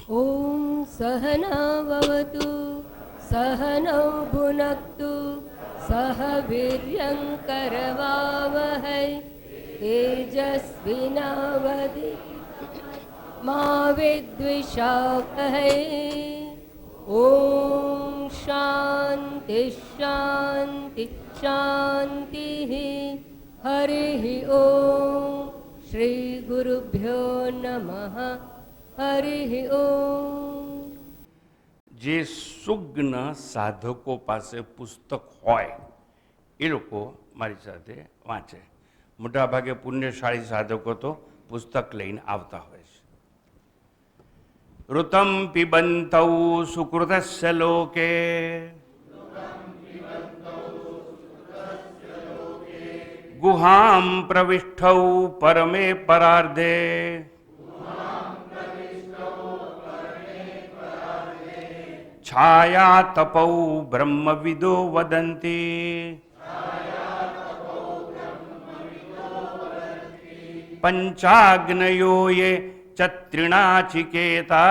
ॐ सहनाववतु सहनौ भुनक्तु सह वीर्यङ्करवावहै तेजस्विनावधि मा विद्विषावहै। ॐ शान्ति शान्ति शान्तिः। हरिः ॐ श्रीगुरुभ्यो नमः। हरिः ओम। જે સુજ્ઞ સાધકો પાસે પુસ્તક હોય એ લોકો મારી સાથે વાંચે. મોટાભાગે પુણ્યશાળી સાધકો તો પુસ્તક લઈને આવતા હોય છે. ઋતમ પિબંતૌ સુકૃતસ્ય લોકે ગુહામ પ્રવિષ્ઠૌ પરમે પરાર્ધે छाया तपौ ब्रह्मविदो वदन्ति पंचाग्नयो ये चत्रिणाचिकेता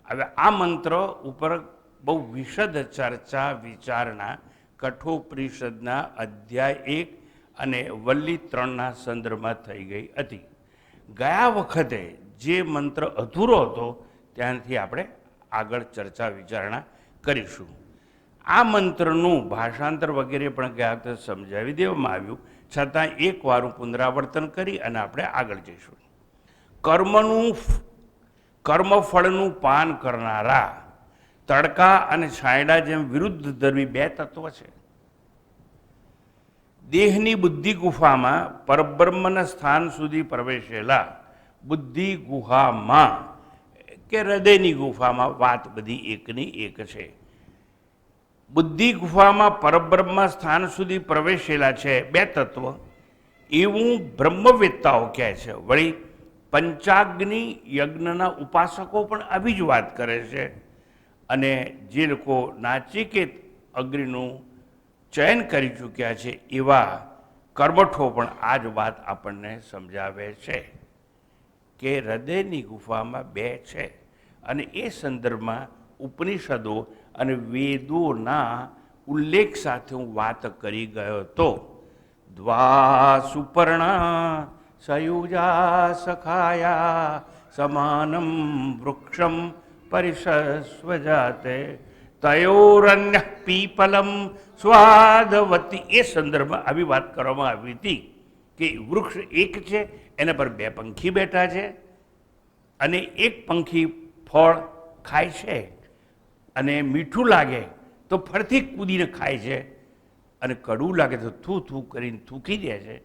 હવે આ મંત્ર ઉપર બહુ વિશદ ચર્ચા વિચારણા કઠોપનિષદના અધ્યાય 1 અને વલ્લી 3ના સંદર્ભમાં થઈ ગઈ હતી. ગયા વખતે જે મંત્ર અધૂરો હતો ત્યાંથી આપણે આગળ ચર્ચા વિચારણા કરીશું. આ મંત્રનું ભાષાંતર વગેરે પણ ગયા વખતે સમજાવી દેવામાં આવ્યું, છતાં એકવાર પુનરાવર્તન કરી અને આપણે આગળ જઈશું. કર્મફળનું પાન કરનારા તડકા અને છાંયડા જેમ વિરુદ્ધ ધર્મી બે તત્વ છે. દેહની બુદ્ધિ ગુફામાં પરબ્રહ્મના સ્થાન સુધી પ્રવેશેલા બુદ્ધિ ગુહામાં કે હૃદયની ગુફામાં વાત બધી એકની એક છે. બુદ્ધિ ગુફામાં પરબ્રહ્મ સ્થાન સુધી પ્રવેશેલા છે બે તત્વ એવું બ્રહ્મવેત્તાઓ કહે છે. વળી પંચાગ્નિ યજ્ઞના ઉપાસકો પણ આવી જ વાત કરે છે. અને જે લોકો નાચિકેત અગ્નિનું ચયન કરી ચૂક્યા છે એવા કર્મઠો પણ આ જ વાત આપણને સમજાવે છે કે હૃદયની ગુફામાં બે છે. અને એ સંદર્ભમાં ઉપનિષદો અને વેદોના ઉલ્લેખ સાથે હું વાત કરી ગયો હતો. દ્વા સુપર્ણા સયુજા સખાયા સમાનમ વૃક્ષમ પરિષસ્વજાતે તયોરન્ય પીપલમ સ્વાદવતી. એ સંદર્ભમાં આવી વાત કરવામાં આવી હતી કે વૃક્ષ એક છે, એના પર બે પંખી બેઠા છે અને એક પંખી ફળ ખાય છે અને મીઠું લાગે તો ફરથી કૂદીને ખાય છે અને કડવું લાગે તો થૂ થૂ કરીને થૂકી દે છે.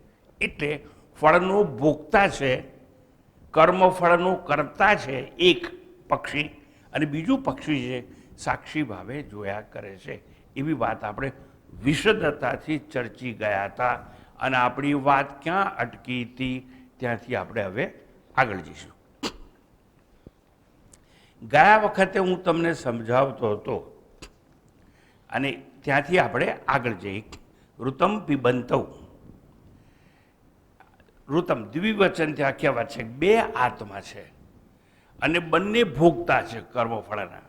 એટલે ફળનો ભોગતા છે, કર્મફળનો કરતા છે એક પક્ષી, અને બીજું પક્ષી છે સાક્ષી ભાવે જોયા કરે છે. એવી વાત આપણે વિશદતાથી ચર્ચી ગયા હતા અને આપણી વાત ક્યાં અટકી હતી ત્યાંથી આપણે હવે આગળ જઈશું. ગયા વખતે હું તમને સમજાવતો હતો અને ત્યાંથી આપણે આગળ જઈએ. ઋતમ પિબંતૌ. ઋતમ દ્વિવચનથી આખ્યા વાત છે. બે આત્મા છે અને બંને ભોગતા છે કર્મફળના.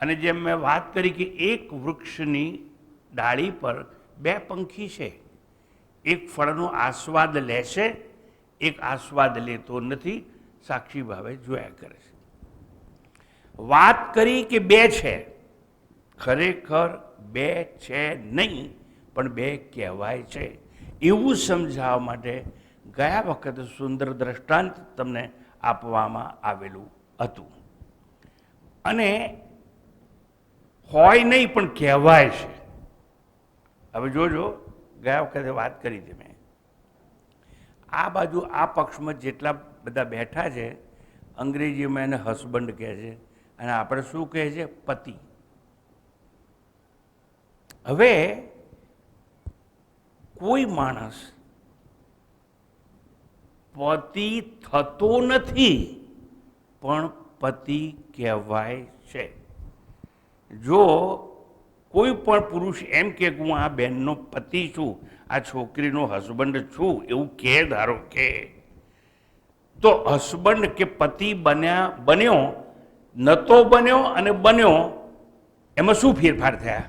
અને જેમ મેં વાત કરી કે એક વૃક્ષની ડાળી પર બે પંખી છે, એક ફળનો આસ્વાદ લે છે, એક આસ્વાદ લેતો નથી, સાક્ષી ભાવે જોયા કરે છે. વાત કરી કે બે છે, ખરેખર બે છે નહીં પણ બે કહેવાય છે એવું સમજાવવા માટે ગયા વખતે સુંદર દ્રષ્ટાંત તમને આપવામાં આવેલું હતું. અને હોય નહીં પણ કહેવાય છે. હવે જોજો, ગયા વખતે વાત કરી હતી મેં, આ બાજુ આ પક્ષમાં જેટલા બધા બેઠા છે અંગ્રેજીમાં એને હસબન્ડ કહે છે અને આપણે શું કહે છે? પતિ. હવે કોઈ માણસ પતિ થતો નથી પણ પતિ કહેવાય છે. જો કોઈ પણ પુરુષ એમ કે હું આ બહેનનો પતિ છું, આ છોકરીનો હસબન્ડ છું એવું કે, ધારો કે, તો હસબન્ડ કે પતિ બન્યો નતો બન્યો અને બન્યો એમાં શું ફેરફાર થયા?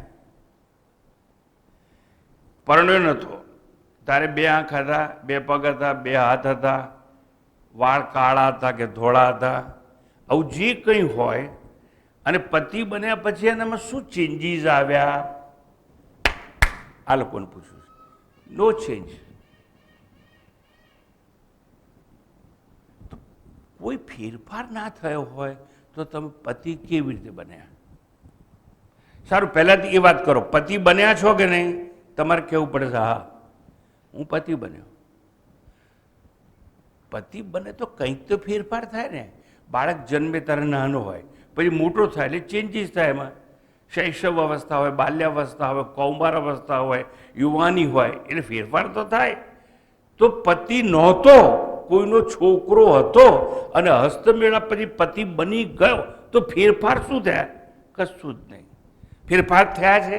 પરણ્યો નતો, તારે 2 આંખ હતા, 2 પગ હતા, 2 હાથ હતા, વાળ કાળા હતા કે ધોળા હતા, આવું જે કંઈ હોય, અને પતિ બન્યા પછી એનામાં શું ચેન્જીસ આવ્યા? આ લોકોને પૂછવું છે. નો ચેન્જ. કોઈ ફેરફાર ના થયો હોય તો તમે પતિ કેવી રીતે બન્યા? સારું, પહેલાથી એ વાત કરો, પતિ બન્યા છો કે નહીં? તમારે કહેવું પડે છે હા હું પતિ બન્યો. પતિ બને તો કંઈક તો ફેરફાર થાય ને. બાળક જન્મે ત્યારે નાનો હોય, પછી મોટો થાય એટલે ચેન્જીસ થાય. એમાં શૈશવ અવસ્થા હોય, બાલ્યાવસ્થા હોય, કૌમાર અવસ્થા હોય, યુવાની હોય, એટલે ફેરફાર તો થાય. તો પતિ નહોતો, કોઈનો છોકરો હતો અને હસ્તમેળા પછી પતિ બની ગયો, તો ફેરફાર શું થયા? કશું જ નહીં. ફેરફાર થયા છે?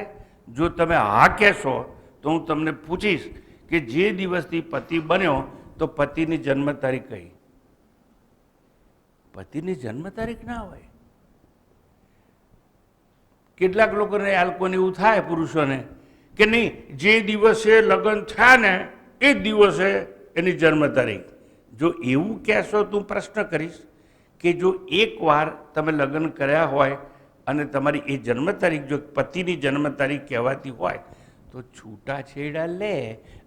જો તમે હા કહેશો તો હું તમને પૂછીશ કે જે દિવસથી પતિ બન્યો તો પતિની જન્મ તારીખ કઈ? પતિની જન્મ તારીખ ના હોય. કેટલાક લોકોને આ લોકોને એવું થાય પુરુષોને કે નહીં, જે દિવસે લગ્ન થયા ને એ દિવસે એની જન્મ તારીખ. જો એવું કહેશો તો હું પ્રશ્ન કરીશ કે જો એકવાર તમે લગ્ન કર્યા હોય અને તમારી એ જન્મ તારીખ જો પતિની જન્મ તારીખ કહેવાતી હોય તો છૂટાછેડા લે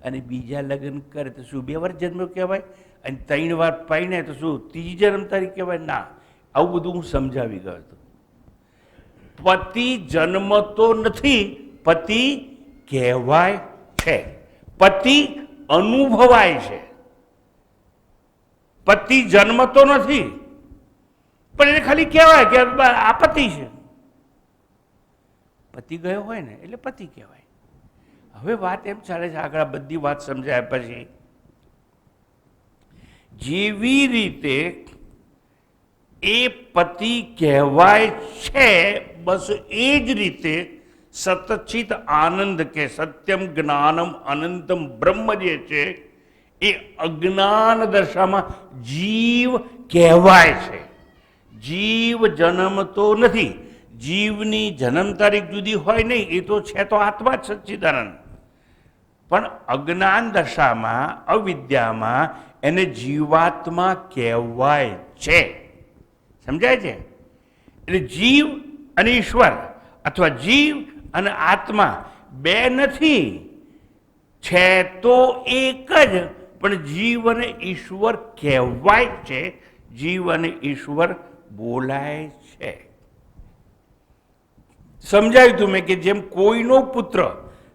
અને બીજા લગ્ન કરે તો શું 2 વાર જન્મ કહેવાય? અને 3 વાર પાઈને તો શું ત્રીજી જન્મ તારીખ કહેવાય? ના, આવું બધું હું સમજાવી ગયો હતો. પતિ જન્મતો નથી, પતિ કહેવાય છે. પતિ અનુભવાય છે. પતિ જન્મતો નથી, પણ એને ખાલી કહેવાય કે આ પતિ છે. પતિ ગયો હોય ને એટલે પતિ કહેવાય. હવે વાત એમ ચાલે છે આગળ, બધી વાત સમજાયા પછી, જેવી રીતે એ પતિ કહેવાય છે, બસ એ જ રીતે સતચિત આનંદ કે સત્યમ જ્ઞાનમ અનંતમ બ્રહ્મ જે છે એ અજ્ઞાન દશામાં જીવ કહેવાય છે. જીવ જન્મતો નથી. જીવની જન્મ તારીખ જુદી હોય નહીં, એ તો છે તો આત્મા જ સચ્ચિદાનંદ. પણ અજ્ઞાન દશામાં, અવિદ્યામાં એને જીવાત્મા કહેવાય છે. સમજાય છે? એટલે જીવ અને ઈશ્વર અથવા જીવ અને આત્મા 2 નથી, છે તો એક જ, પણ જીવ અને ઈશ્વર કહેવાય છે. જીવ અને ઈશ્વર બોલાય છે. સમજાયું તમે કે જેમ કોઈનો પુત્ર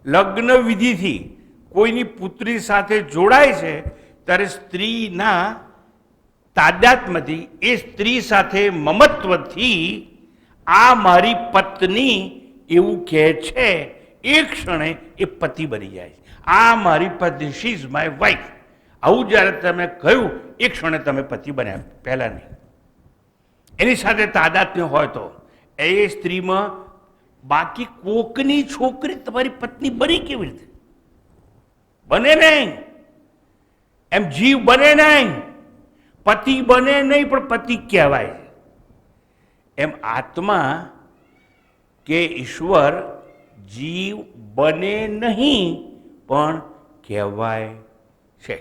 લગ્ન વિધિથી કોઈની પુત્રી સાથે જોડાય છે ત્યારે સ્ત્રીના તાદાત્મ્યથી, એ સ્ત્રી સાથે મમત્વથી આ મારી પત્ની એવું કહે છે, એ ક્ષણે એ પતિ બની જાય છે. આ મારી પત્ની, શી ઇઝ માય વાઇફ, આવું જ્યારે તમે કહ્યું એ ક્ષણે તમે પતિ બન્યા, પહેલા નહીં. એની સાથે તાદાત્મ્ય હોય તો એ સ્ત્રીમાં બાકી કોકની છોકરી તમારી પત્ની બની કેવી રીતે? બને નહીં. એમ જીવ બને નહીં, પતિ બને નહીં, પણ પતિ કહેવાય. એમ આત્મા કે ઈશ્વર જીવ બને નહીં પણ કહેવાય છે.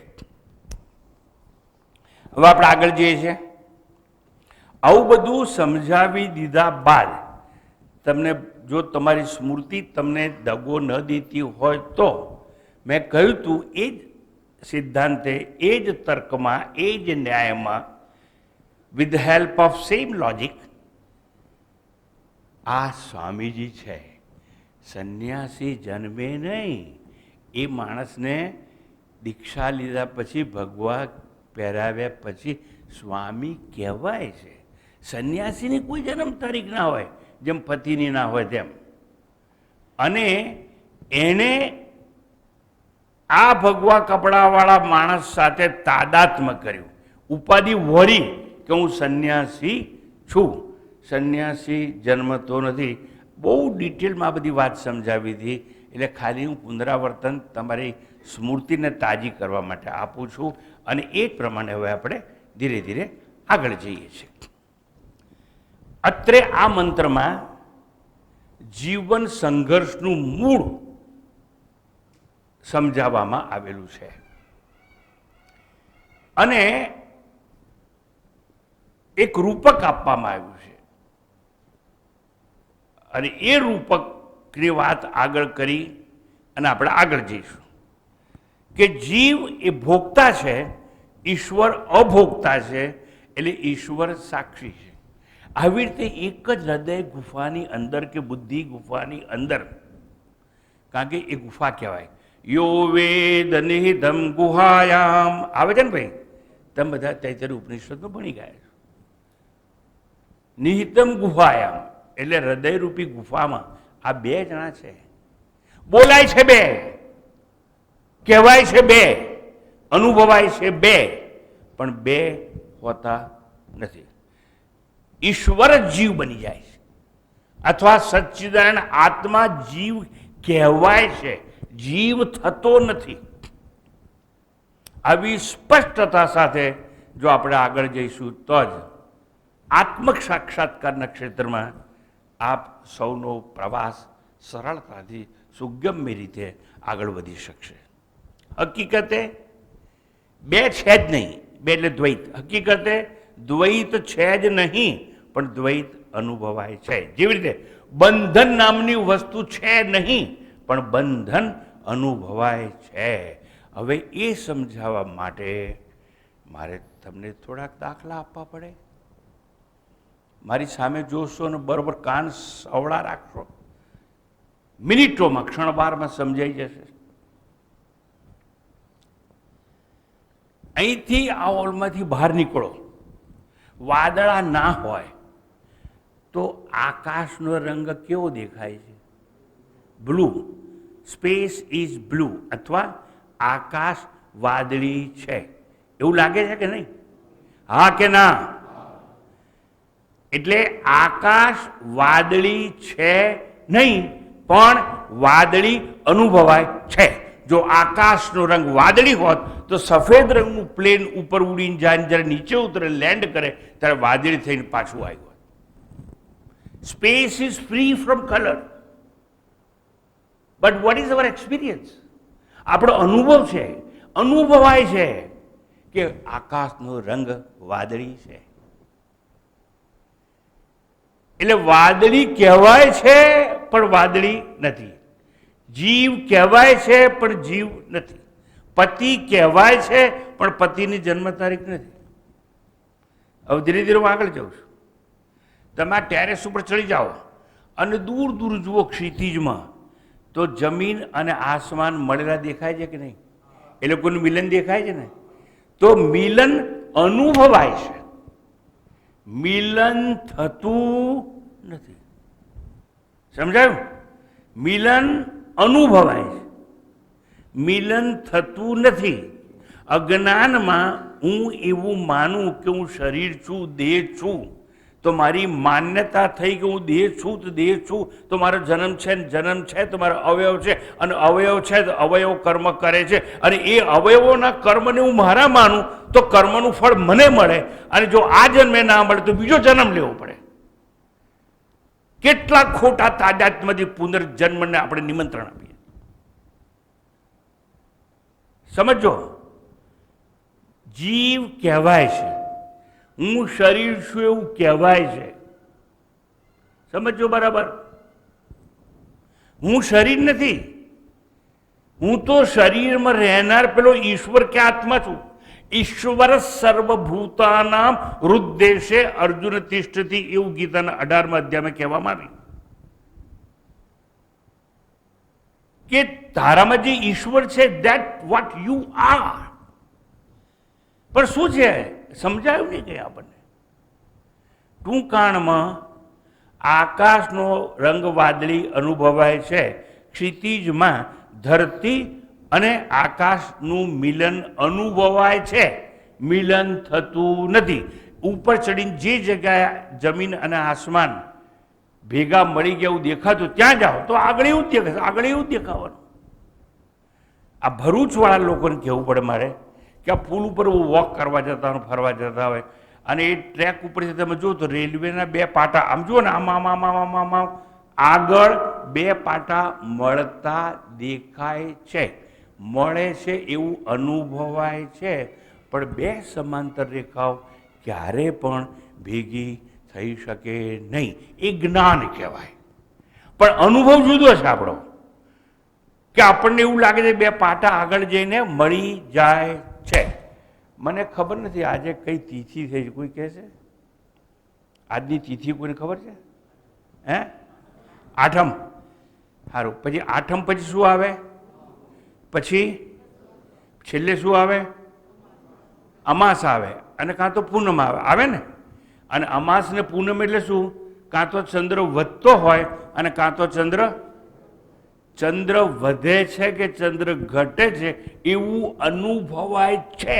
હવે આપણે આગળ જઈએ છીએ. આવું બધું સમજાવી દીધા બાદ તમને જો તમારી સ્મૃતિ તમને દગો ન દેતી હોય તો મેં કહ્યું તું એ જ સિદ્ધાંતે, એ જ તર્કમાં, એ જ ન્યાયમાં, with the help of same logic, આ સ્વામીજી છે સંન્યાસી જન્મે નહીં. એ માણસને દીક્ષા લીધા પછી, ભગવા પહેરાવ્યા પછી સ્વામી કહેવાય છે. સંન્યાસીની કોઈ જન્મ તારીખ ના હોય, જેમ પતિની ના હોય તેમ. અને એણે આ ભગવા કપડાવાળા માણસ સાથે તાદાત્મ્ય કર્યું, ઉપાધિ વળી કે હું સંન્યાસી છું. સંન્યાસી જન્મતો નથી. બહુ ડિટેલમાં આ બધી વાત સમજાવી હતી, એટલે ખાલી હું પુનરાવર્તન તમારી સ્મૃતિને તાજી કરવા માટે આપું છું, અને એ જ પ્રમાણે હવે આપણે ધીરે ધીરે આગળ જઈએ છીએ. અત્રે આ મંત્રમાં જીવન સંઘર્ષનું મૂળ સમજાવવામાં આવેલું છે, અને એક રૂપક આપવામાં આવ્યું છે, અને એ રૂપકની વાત આગળ કરી અને આપણે આગળ જઈશું કે જીવ એ ભોગતા છે, ઈશ્વર અભોગતા છે, એટલે ઈશ્વર સાક્ષી છે. આવી રીતે એક જ હૃદય ગુફાની અંદર કે બુદ્ધિ ગુફાની અંદર, કારણ કે એ ગુફા કહેવાય. યો વેદ નિહિતમ ગુહાયામ આવે છે ને ભાઈ, તમે બધા તૈતરીય ઉપનિષદમાં ભણી ગયા છો. નિહિતમ ગુહાયામ એટલે હૃદયરૂપી ગુફામાં આ બે જણા છે. બોલાય છે બે, કહેવાય છે બે, અનુભવાય છે બે, પણ બે હોતા નથી. ઈશ્વર જ જીવ બની જાય છે, અથવા સચ્ચિદાનંદ આત્મા જીવ કહેવાય છે, જીવ થતો નથી. આવી સ્પષ્ટતા સાથે જો આપણે આગળ જઈશું તો જ આત્મક સાક્ષાત્કારના ક્ષેત્રમાં આપ સૌનો પ્રવાસ સરળતાથી સુગમ્ય રીતે આગળ વધી શકશે. હકીકતે બે છે જ નહીં, બે એટલે દ્વૈત. હકીકતે દ્વૈત છે જ નહીં, પણ દ્વૈત અનુભવાય છે. જેવી રીતે બંધન નામની વસ્તુ છે નહીં, પણ બંધન અનુભવાય છે. હવે એ સમજાવવા માટે મારે તમને થોડાક દાખલા આપવા પડે. મારી સામે જોશો અને બરોબર કાન અવળા રાખશો, મિનિટોમાં ક્ષણવારમાં સમજાઈ જશે. અહીંથી આ હોલમાંથી બહાર નીકળો, વાદળા ના હોય તો આકાશનો રંગ કેવો દેખાય છે? બ્લુ. સ્પેસ ઇઝ બ્લુ, અથવા આકાશ વાદળી છે એવું લાગે છે કે નહીં? હા કે ના? એટલે આકાશ વાદળી છે નહીં, પણ વાદળી અનુભવાય છે. જો આકાશનો રંગ વાદળી હોત તો સફેદ રંગનું પ્લેન ઉપર ઉડીને જાય, જ્યારે નીચે ઉતરે, લેન્ડ કરે, ત્યારે વાદળી થઈને પાછું આવ્યું હોત. Space is free from colour, but what is our experience? આપણો અનુભવ છે, અનુભવાય છે કે આકાશનો રંગ વાદળી છે. એટલે વાદળી કહેવાય છે પણ વાદળી નથી. જીવ કહેવાય છે પણ જીવ નથી. પતિ કહેવાય છે પણ પતિની જન્મ તારીખ નથી. હવે ધીરે ધીરે હું આગળ જાઉં છું. તમે આ ટેરેસ ઉપર ચડી જાઓ અને દૂર દૂર જુઓ ક્ષિતિજમાં, તો જમીન અને આસમાન મળેલા દેખાય છે કે નહીં? એ લોકોનું મિલન દેખાય છે ને? તો મિલન અનુભવાય છે, મિલન થતું નથી. સમજાયું? મિલન અનુભવાય છે, મિલન થતું નથી. અજ્ઞાનમાં હું એવું માનું કે હું શરીર છું, દેહ છું, તો મારી માન્યતા થઈ કે હું દેહ છું તો દેહ છું, તો મારો જન્મ છે ને જન્મ છે, તો મારો અવયવ છે અને અવયવ છે તો અવયવ કર્મ કરે છે, અને એ અવયવોના કર્મને હું મારા માનું તો કર્મનું ફળ મને મળે, અને જો આ જન્મે ના મળે તો બીજો જન્મ લેવો પડે. કેટલા ખોટા તાદાત્મ્યથી પુનર્જન્મને આપણે નિમંત્રણ આપીએ. સમજો, જીવ કહેવાય છે, હું શરીર છું એવું કહેવાય છે. સમજો બરાબર? હું શરીર નથી, હું તો શરીરમાં રહેનાર પેલો ઈશ્વર કે આત્મા છું. ઈશ્વર સર્વભૂતાનામ હૃદ્દેશે અર્જુન તિષ્ઠતિ, એવું ગીતાના 18મા અધ્યાયમાં કહેવામાં આવ્યું કે તારામાં જે ઈશ્વર છે, ધેટ વોટ યુ આર. પણ શું છે સમજાયું નહીં કે આપણને. ટૂંકાણમાં આકાશનો રંગ વાદળી અનુભવાય છે, ક્ષિતિજમાં ધરતી અને આકાશનું મિલન અનુભવાય છે, મિલન થતું નથી. ઉપર ચડીને જે જગ્યાએ જમીન અને આસમાન ભેગા મળી ગયા એવું દેખાતું ત્યાં જાઓ તો આગળ એવું જ દેખાશે, આગળ એવું જ દેખાવાનું. આ ભરૂચવાળા લોકોને કહેવું પડે મારે કે આ પુલ ઉપર વોક કરવા જતા હોય, ફરવા જતા હોય, અને એ ટ્રેક ઉપરથી તમે જુઓ તો રેલવેના બે પાટા આમ જુઓ ને આમ આગળ બે પાટા મળતા દેખાય છે, મળે છે એવું અનુભવાય છે, પણ બે સમાંતર રેખાઓ ક્યારે પણ ભેગી થઈ શકે નહીં. એ જ્ઞાન કહેવાય. પણ અનુભવ જુદો છે આપણો, કે આપણને એવું લાગે છે બે પાટા આગળ જઈને મળી જાય છે. મને ખબર નથી આજે કઈ તિથિ થઈ છે, કોઈ કહે છે આજની તિથિ કોઈને ખબર છે? હે, આઠમ. સારું, પછી આઠમ પછી શું આવે? પછી છેલ્લે શું આવે? અમાસ આવે, અને કાં તો પૂનમ આવે ને. અને અમાસ ને પૂનમ એટલે શું? કાં તો ચંદ્ર વધતો હોય અને કાં તો ચંદ્ર વધે છે કે ચંદ્ર ઘટે છે એવું અનુભવાય છે,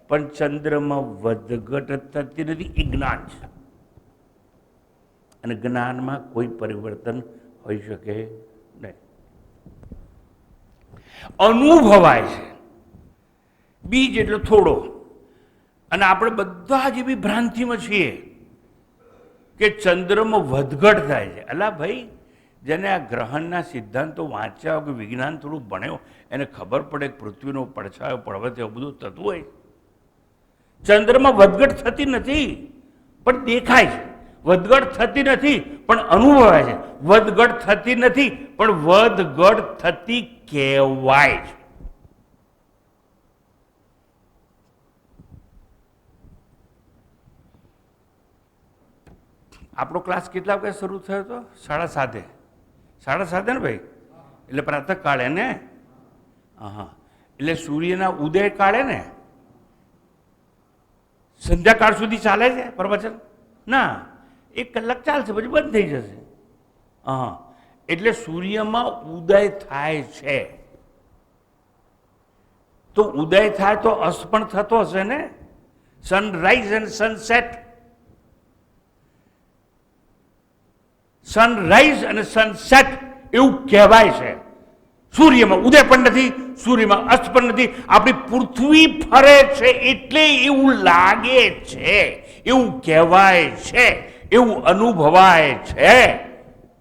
પણ ચંદ્રમાં વધઘટ થતી નથી. એ જ્ઞાન છે, અને જ્ઞાનમાં કોઈ પરિવર્તન હોઈ શકે નહીં. અનુભવાય છે, બીજ એટલે થોડો. અને આપણે બધા જ એવી ભ્રાંતિમાં છીએ કે ચંદ્રમાં વધઘટ થાય છે. અલા ભાઈ, જેને આ ગ્રહણના સિદ્ધાંતો વાંચ્યા કે વિજ્ઞાન થોડું ભણ્યો એને ખબર પડે કે પૃથ્વીનો પડછાયો પર્વત એવું બધું થતું હોય. ચંદ્રમાં વધઘટ થતી નથી પણ દેખાય છે, વધઘટ થતી નથી પણ અનુભવાય છે, વધઘટ થતી નથી પણ વધઘટ થતી કહેવાય છે. આપણો ક્લાસ કેટલા વાગે શરૂ થયો હતો? 7:30. 7:30 ને ભાઈ? એટલે પ્રાતઃકાળે ને? હા, એટલે સૂર્યના ઉદય કાળે ને? સંધ્યાકાળ સુધી ચાલે છે પ્રવચન? ના, 1 કલાક ચાલશે પછી બંધ થઈ જશે. હા, એટલે સૂર્યમાં ઉદય થાય છે. તો ઉદય થાય તો અસ્ત પણ થતો હશે ને? સનરાઈઝ અને સનસેટ. સનરાઈઝ અને સનસેટ એવું કહેવાય છે. સૂર્યમાં ઉદય પણ નથી, સૂર્યમાં અસ્ત પણ નથી. આપણી પૃથ્વી ફરે છે એટલે એવું લાગે છે, એવું કહેવાય છે, એવું અનુભવાય છે,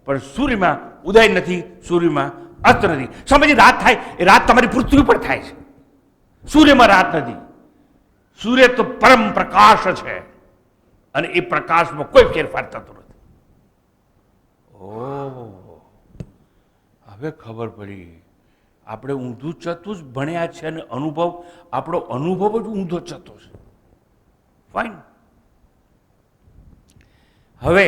પણ સૂર્યમાં ઉદય નથી, સૂર્યમાં અસ્ત નથી. સમજી, રાત થાય એ રાત તમારી પૃથ્વી પર થાય છે, સૂર્યમાં રાત નથી. સૂર્ય તો પરમ પ્રકાશ છે અને એ પ્રકાશમાં કોઈ ફેરફાર થતો નથી. ઓહ, હવે ખબર પડી. આપણે ઊંધું ચતું જ ભણ્યા છે અને આપણો અનુભવ જ ઊંધો ચતો છે. ફાઇન. હવે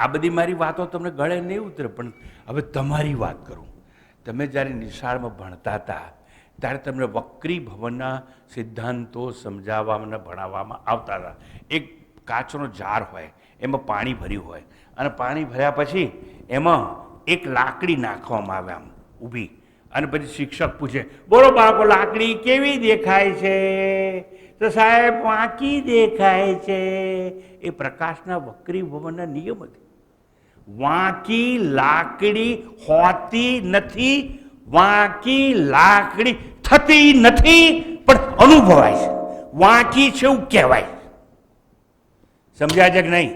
આ બધી મારી વાતો તમને ગળે નહીં ઉતરે, પણ હવે તમારી વાત કરું. તમે જ્યારે નિશાળમાં ભણતા હતા ત્યારે તમને વક્રી ભવનના સિદ્ધાંતો સમજાવવામાં ભણાવવામાં આવતા હતા. એક કાચનો જાર હોય, એમાં પાણી ભર્યું હોય, અને પાણી ભર્યા પછી એમાં એક લાકડી નાખવામાં આવે આમ ઊભી, અને પછી શિક્ષક પૂછે, બોલો બાળકો, લાકડી કેવી દેખાય છે? તો સાહેબ, વાંકી દેખાય છે. એ પ્રકાશના વક્રી ભવનના નિયમ હતી. વાંકી લાકડી હોતી નથી, વાંકી લાકડી થતી નથી, પણ અનુભવાય છે. વાંકી છે એવું કહેવાય. સમજ્યા છે કે નહીં?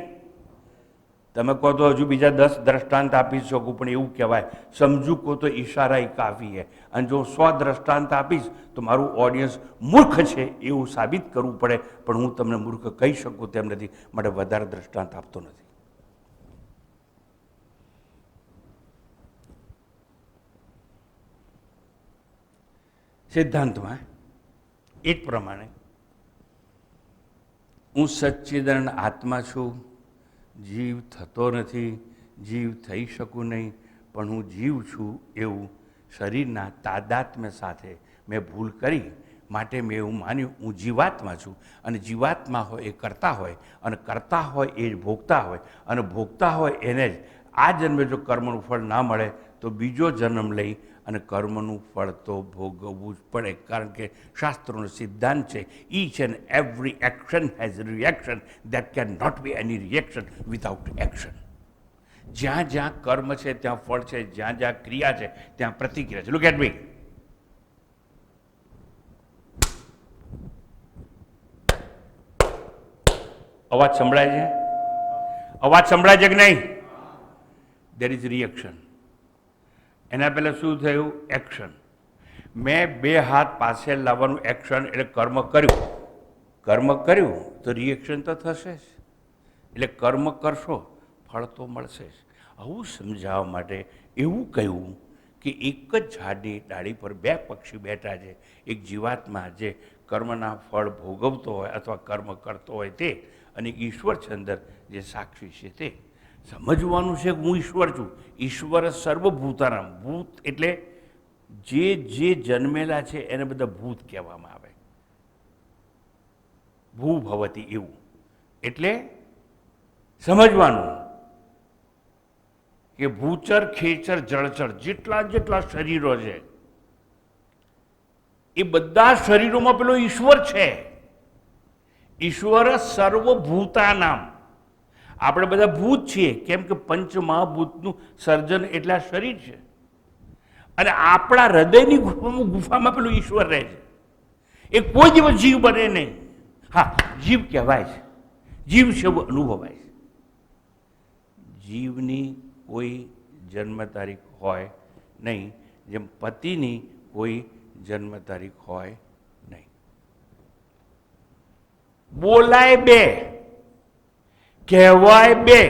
તમે કહો તો હજુ બીજા 10 દ્રષ્ટાંત આપી શકું, પણ એવું કહેવાય સમજુ કહો તો ઈશારા કાફી છે. અને જો 100 દ્રષ્ટાંત આપીશ તો મારું ઓડિયન્સ મૂર્ખ છે એવું સાબિત કરવું પડે, પણ હું તમને મૂર્ખ કહી શકું તેમ નથી, માટે વધારે દ્રષ્ટાંત આપતો નથી. સિદ્ધાંતમાં એ જ પ્રમાણે હું સચ્ચિદાનંદ આત્મા છું, જીવ થતો નથી, જીવ થઈ શકું નહીં, પણ હું જીવ છું એવું શરીરના તાદાત્મ્ય સાથે મેં ભૂલ કરી, માટે મેં એવું માન્યું હું જીવાત્મા છું, અને જીવાત્મા હોય એ કરતા હોય, અને કરતા હોય એ જ ભોગતા હોય, અને ભોગતા હોય એને જ આ જન્મે જો કર્મનું ફળ ના મળે તો બીજો જન્મ લઈ અને કર્મનું ફળ તો ભોગવવું જ પડે. કારણ કે શાસ્ત્રોનો સિદ્ધાંત છે, each and every action has reaction, that can not be any reaction without action. જ્યાં જ્યાં કર્મ છે ત્યાં ફળ છે, જ્યાં જ્યાં ક્રિયા છે ત્યાં પ્રતિક્રિયા છે. Look at me. અવાજ સંભળાય છે? અવાજ સંભળાય છે કે નહીં? There is reaction. એના પહેલાં શું થયું? એક્શન. મેં 2 હાથ પાસે લાવવાનું એક્શન એટલે કર્મ કર્યું. કર્મ કર્યું તો રિએક્શન તો થશે જ. એટલે કર્મ કરશો ફળ તો મળશે જ. આવું સમજાવવા માટે એવું કહ્યું કે એક જ ઝાડની ડાળી પર 2 પક્ષી બેઠા છે. એક જીવાત્મા જે કર્મના ફળ ભોગવતો હોય અથવા કર્મ કરતો હોય તે, અને ઈશ્વર છે અંદર જે સાક્ષી છે તે. સમજવાનું છે કે હું ઈશ્વર છું. ઈશ્વર સર્વભૂતાનામ. ભૂત એટલે જે જન્મેલા છે એને બધા ભૂત કહેવામાં આવે. ભૂ ભવતી એવું. એટલે સમજવાનું કે ભૂચર, ખેચર, જળચર જેટલા શરીરો છે એ બધા શરીરોમાં પેલો ઈશ્વર છે. ઈશ્વર સર્વભૂતાનામ. આપણે બધા ભૂત છીએ કેમ કે પંચમહાભૂતનું સર્જન એટલા શરીર છે. અને આપણા હૃદયની ગુફામાં પેલું ઈશ્વર રહે છે. એ કોઈ દિવસ જીવ બને નહીં. હા, જીવ કહેવાય છે, જીવ છે એવું અનુભવાય છે. જીવની કોઈ જન્મ તારીખ હોય નહીં, જેમ પતિની કોઈ જન્મ તારીખ હોય નહીં. બોલાય 2, કહેવાય 2,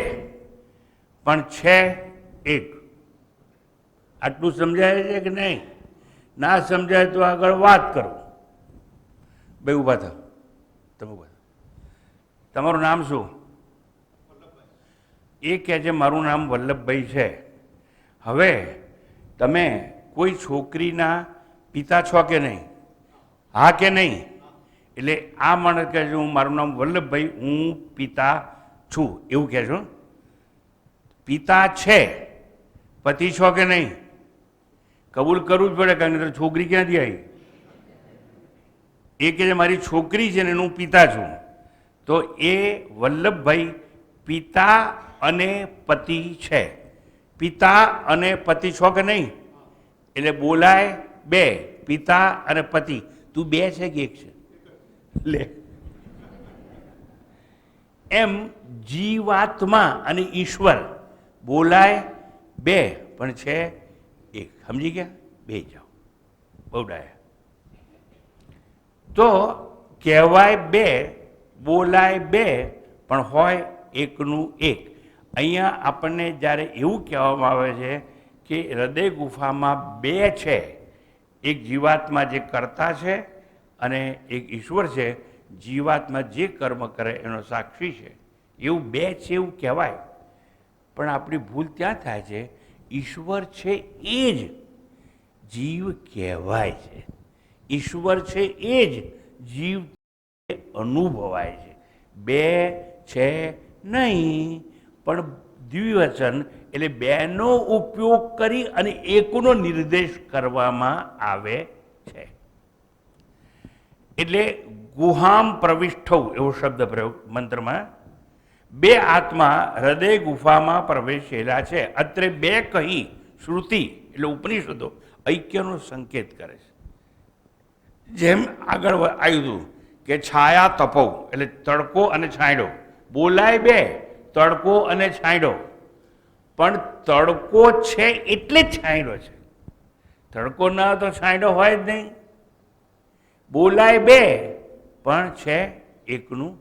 પણ છે એક. આટલું સમજાય છે કે નહીં? ના સમજાય તો આગળ વાત કરો. ભાઈ ઊભા થાવ. તમે ઊભા થાવ. તમારું નામ શું? એ કહે છે મારું નામ વલ્લભભાઈ છે. હવે તમે કોઈ છોકરીના પિતા છો કે નહીં? હા કે નહીં? એટલે આ માણસ કહે છે હું મારું નામ વલ્લભભાઈ, હું પિતા છું એવું કહે છો. પિતા છે, પતિ છો કે નહીં? કબૂલ કરવું જ પડે, કારણ કે છોકરી ક્યાંથી આવી? એ કહે છે મારી છોકરી છે ને હું પિતા છું. તો એ વલ્લભભાઈ પિતા અને પતિ છે. પિતા અને પતિ છો કે નહીં? એટલે બોલાય 2, પિતા અને પતિ. તું 2 છે કે 1 છે? લે. એમ જીવાત્મા અને ઈશ્વર બોલાય 2 પણ છે 1. સમજી ગયા? 2 જાઓ. બહુ ડાયા. તો કહેવાય 2, બોલાય 2 પણ હોય એકનું એક. અહીંયા આપણને જ્યારે એવું કહેવામાં આવે છે કે હૃદય ગુફામાં 2 છે. એક જીવાત્મા જે કરતા છે અને એક ઈશ્વર છે. જીવાત્મા જે કર્મ કરે એનો સાક્ષી છે. એવું 2 છે એવું કહેવાય. પણ આપણી ભૂલ ત્યાં થાય છે. ઈશ્વર છે એ જ જીવ કહેવાય છે. ઈશ્વર છે એ જ જીવ અનુભવાય છે. 2 છે નહીં, પણ દ્વિવચન એટલે 2નો ઉપયોગ કરી અને એકનો નિર્દેશ કરવામાં આવે છે. એટલે ગુહામ પ્રવિષ્ઠૌ એવો શબ્દ પ્રયોગ મંત્રમાં. 2 આત્મા હૃદય ગુફામાં પ્રવેશેલા છે. અત્રે 2 કહી શ્રુતિ એટલે ઉપનિષદો ઐક્યનો સંકેત કરે છે. જેમ આગળ આવ્યું કે છાયા તપો એટલે તડકો અને છાંયડો. બોલાય 2, તડકો અને છાંયડો. પણ તડકો છે એટલે જ છાંયડો છે. તડકો ના તો છાંયડો હોય જ નહીં. બોલાય 2 પણ છે એકનું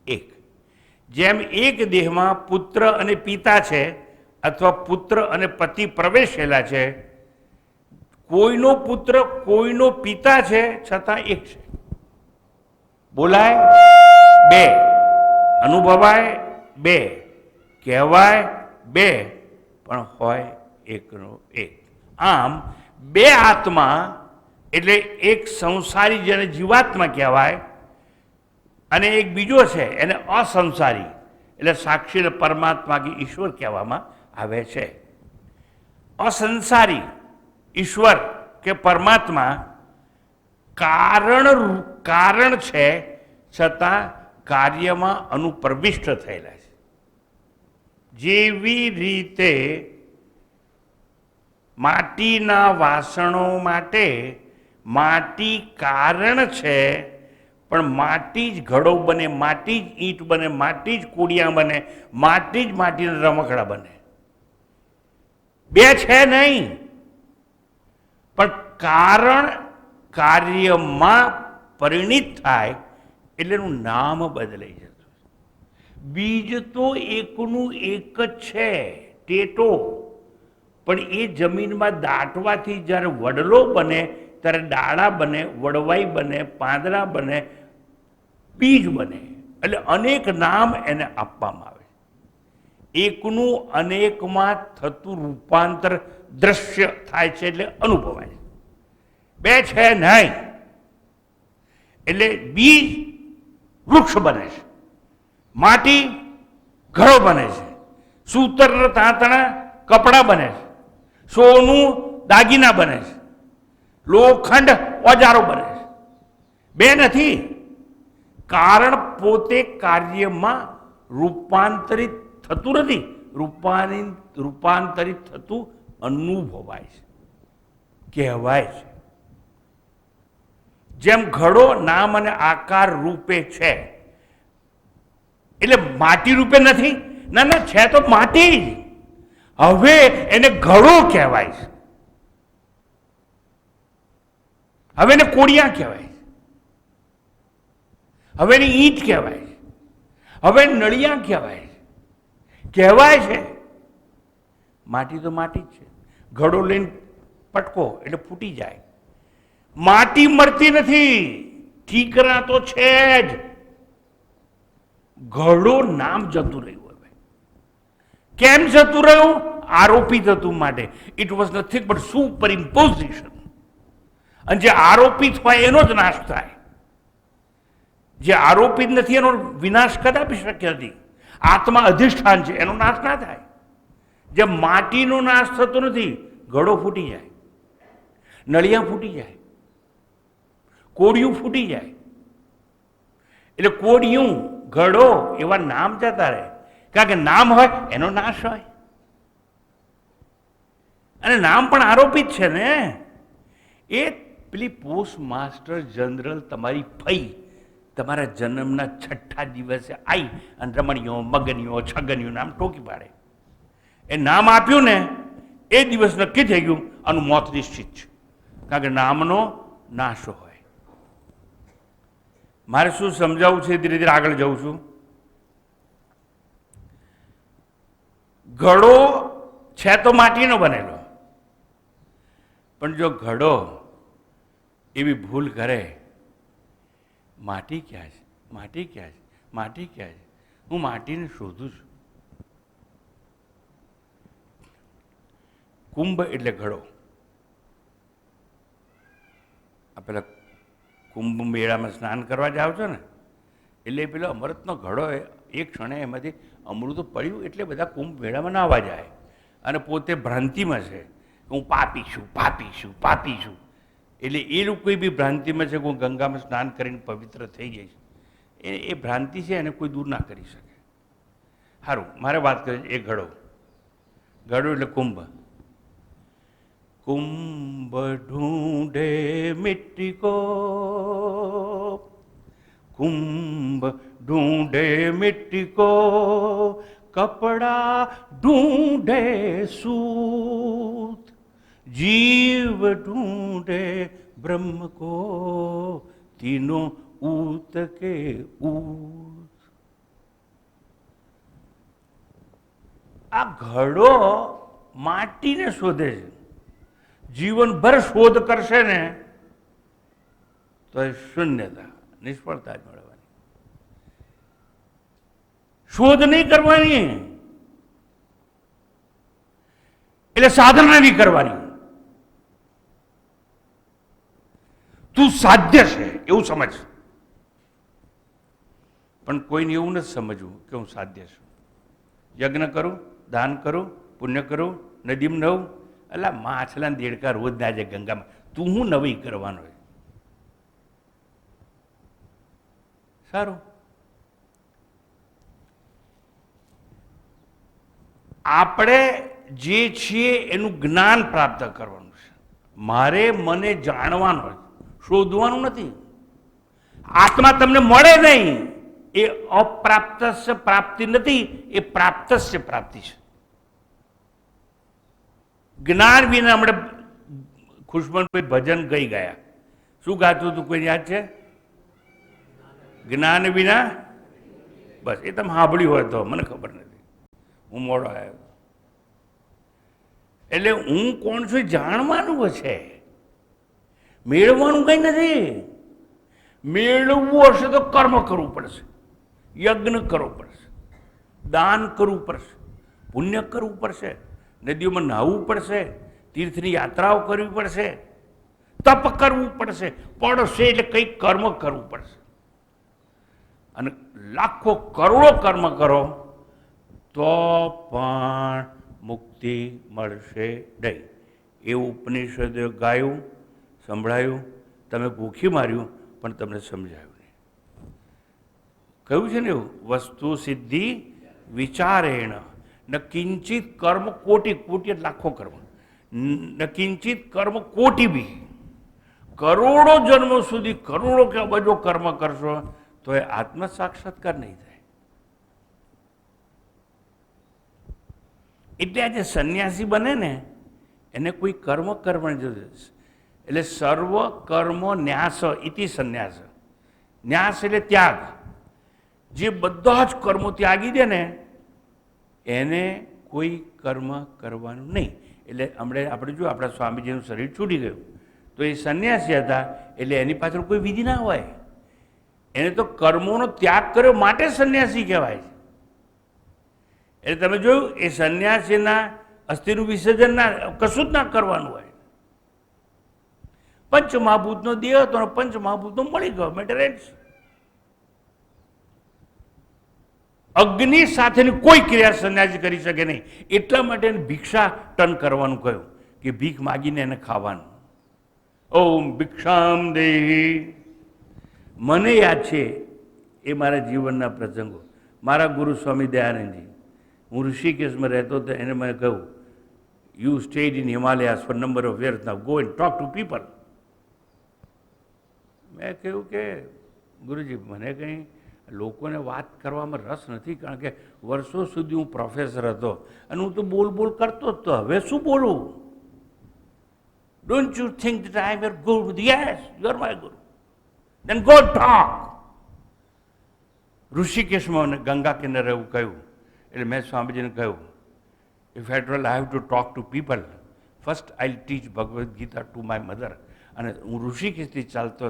એક. જેમ એક દેહમાં પુત્ર અને પિતા છે અથવા પુત્ર અને પતિ પ્રવેશેલા છે. કોઈનો પુત્ર કોઈનો પિતા છે છતાં એક છે. બોલાય 2, અનુભવાય 2, કહેવાય 2 પણ હોય એકનો એક. આમ 2 આત્મા એટલે એક સંસારી જેને જીવાત્મા કહેવાય અને એક બીજો છે એને અસંસારી એટલે સાક્ષી પરમાત્મા કે ઈશ્વર કહેવામાં આવે છે. અસંસારી ઈશ્વર કે પરમાત્મા કારણ છે છતાં કાર્યમાં અનુપ્રવિષ્ટ થયેલા છે. જેવી રીતે માટીના વાસણો માટે માટી કારણ છે, પણ માટી જ ઘડો બને, માટી જ ઈંટ બને, માટી જ કોડિયા બને, માટી જ માટીના રમકડા બને. બે છે નહીં, પણ કારણ કાર્યમાં પરિણિત થાય એટલે એનું નામ બદલાઈ જતું. બીજ તો એકનું એક જ છે, ટેટો, પણ એ જમીનમાં દાટવાથી જ્યારે વડલો બને ત્યારે ડાળા બને, વડવાઈ બને, પાંદડા બને, બીજ બને. એટલે અનેક નામ એને આપવામાં આવે. એકનું અનેકમાં થતું રૂપાંતર દ્રશ્ય થાય છે એટલે અનુભવાય. બે છે નહીં. એટલે બીજ વૃક્ષ બને છે, માટી ઘડો બને છે, સૂતર તાંતણા કપડા બને છે, સોનું દાગીના બને છે, લોખંડ ઓજારો બને છે. બે નથી. કારણ પોતે કાર્યમાં રૂપાંતરિત થતું નથી, રૂપાંતરિત થતું અનુભવાય છે, કહેવાય છે. જેમ ઘડો નામ અને આકાર રૂપે છે, એટલે માટી રૂપે નથી. ના ના, છે તો માટી જ. હવે એને ઘડો કહેવાય છે, હવે એને કોડિયા કહેવાય, હવે એને ઈંટ કહેવાય, હવે નળિયા કહેવાય છે. માટી તો માટી જ છે. ઘડો લઈને પટકો એટલે ફૂટી જાય. માટી મળતી નથી, ઠીકરા તો છે જ. ઘડો નામ જતું રહ્યું. હવે કેમ જતું રહ્યું? આરોપિત હતું માટે. It was nothing but superimposition. અને જે આરોપિત હોય એનો જ નાશ થાય. જે આરોપિત નથી એનો વિનાશ કદાપી શક્ય નથી. આત્મા અધિષ્ઠાન છે, એનો નાશ ના થાય. જે માટીનો નાશ થતો નથી, ઘડો ફૂટી જાય, નળિયા ફૂટી જાય, કોડિયું ફૂટી જાય. એટલે કોડિયું, ઘડો એવા નામ જતા રહે. કારણ કે નામ હોય એનો નાશ હોય, અને નામ પણ આરોપિત છે ને. એ પેલી પોસ્ટ માસ્ટર જનરલ તમારી ફઈ તમારા જન્મના 6ઠ્ઠા દિવસે આવી અને રમણીઓ, મગનીઓ, છગનીઓ નામ ટોકી પાડે. એ નામ આપ્યું ને એ દિવસ નક્કી થઈ ગયું, આનું મોત નિશ્ચિત છે. કારણ કે નામનો નાશો હોય. મારે શું સમજાવવું છે, ધીરે ધીરે આગળ જઉં છું. ઘડો છે તો માટીનો બનેલો, પણ જો ઘડો એવી ભૂલ કરે, માટી ક્યાં છે, માટી ક્યાં છે, માટી ક્યાં છે, હું માટીને શોધું છું. કુંભ એટલે ઘડો. આ પેલા કુંભ મેળામાં સ્નાન કરવા જાવ છો ને, એટલે પેલો અમૃતનો ઘડો એક ક્ષણે એમાંથી અમૃત પડ્યું એટલે બધા કુંભ મેળામાં નાવા જાય અને પોતે ભ્રાંતિમાં છે, હું પાપી છું, પાપી છું, પાપી છું. એટલે એ લોકો બી ભ્રાંતિમાં છે કે હું ગંગામાં સ્નાન કરીને પવિત્ર થઈ જઈશ. એ ભ્રાંતિ છે, એને કોઈ દૂર ના કરી શકે. સારું, મારે વાત કરી. એ ઘડો એટલે કુંભ. कुंभ ढूंढे मिट्टी को, कुंभ ढूंढे मिट्टी को, कपड़ा ढूंढे सूत, जीव ढूंढे ब्रह्म को, तीनों ऊत के ऊत. આ ઘડો માટીને શોધે છે. જીવનભર શોધ કરશે ને તો એ શૂન્યતા, નિષ્ફળતા જ મળવાની. શોધ નહીં કરવાની એટલે સાધના નહીં કરવાની. તું સાધ્ય છે એવું સમજ. પણ કોઈને એવું નથી સમજવું કે હું સાધ્ય છું. યજ્ઞ કરું, દાન કરું, પુણ્ય કરું, નદીમાં નવું, એટલે માછલા દેડકા રોજ ના જાય ગંગામાં. તું હું નવી કરવાનો હોય? સારું, આપણે જે છીએ એનું જ્ઞાન પ્રાપ્ત કરવાનું છે. મારે મને જાણવાનું છે, શોધવાનું નથી. આત્મા તમને મળે નહીં એ અપ્રાપ્તસ્ય પ્રાપ્તિ નથી, એ પ્રાપ્તસ્ય પ્રાપ્તિ છે. જ્ઞાન વિના આપણે ખુશમનભાઈ ભજન ગઈ ગયા. શું ગાતું હતું કોઈ યાદ છે? જ્ઞાન વિના, બસ એ તમે સાંભળ્યું હોય તો, મને ખબર નથી, હું મોડો આવ્યો. એટલે હું કોણ છું જાણવાનું છે, મેળવવાનું કંઈ નથી. મેળવવું હશે તો કર્મ કરવું પડશે, યજ્ઞ કરવો પડશે, દાન કરવું પડશે, પુણ્ય કરવું પડશે, નદીઓમાં નહાવું પડશે, તીર્થની યાત્રાઓ કરવી પડશે, તપ કરવું પડશે. એટલે કંઈક કર્મ કરવું પડશે. અને લાખો કરોડો કર્મ કરો તો પણ મુક્તિ મળશે નહીં. એવું ઉપનિષદે ગાયું, સંભળાયું, તમે ભૂખી માર્યું પણ તમને સમજાયું નહીં. કહ્યું છે ને એવું, વસ્તુ સિદ્ધિ વિચારેણ ન કિંચિત કર્મ કોટી, કોટી એટલે લાખો કર્મ, ન કિંચિત કર્મ કોટી બી, કરોડો જન્મો સુધી કરોડો કે અબજો કર્મ કરશો તો એ આત્મ સાક્ષાત્કાર નહીં થાય. એટલે આજે સંન્યાસી બને ને એને કોઈ કર્મ કરવાની જરૂર છે. એટલે સર્વ કર્મ ન્યાસ ઇતિ સંન્યાસ. ન્યાસ એટલે ત્યાગ. જે બધા જ કર્મો ત્યાગી દે ને એને કોઈ કર્મ કરવાનું નહીં. એટલે આપણે જો આપણા સ્વામીજીનું શરીર છૂટી ગયું તો એ સંન્યાસી હતા, એટલે એની પાછળ કોઈ વિધિ ના હોય. એને તો કર્મોનો ત્યાગ કર્યો માટે સંન્યાસી કહેવાય છે. એટલે તમે જોયું એ સંન્યાસીના અસ્થિનું વિસર્જન કશું જ ના કરવાનું હોય. પંચમહાભૂતનો દેહ હતો અને પંચમહાભૂતનો મળી ગયો, મેટર એન્ડ. અગ્નિ સાથેની કોઈ ક્રિયા સંન્યાસી કરી શકે નહીં. એટલા માટે એને ભિક્ષા ટન કરવાનું કહ્યું કે ભીખ માગીને એને ખાવાનું. ઓમ ભિક્ષામ દેહી. મને યાદ છે એ મારા જીવનના પ્રસંગો. મારા ગુરુ સ્વામી દયાનંદજી, હું ઋષિકેશમાં રહેતો હતો, એને મને કહ્યું, you stayed in Himalayas for number of years, now go and talk to people. મેં કહ્યું કે ગુરુજી મને કંઈ લોકોને વાત કરવામાં રસ નથી, કારણ કે વર્ષો સુધી હું પ્રોફેસર હતો અને હું તો બોલ કરતો જ તો, હવે શું બોલું? Don't you think that I am your guru? Yes, you are my guru. Then go talk. ઋષિકેશમાં ગંગા કિનારે એવું કહ્યું. એટલે મેં સ્વામીજીને કહ્યું, if at all I have to talk to people, first I teach Bhagavad Gita to my mother. અને હું ઋષિકેશથી ચાલતો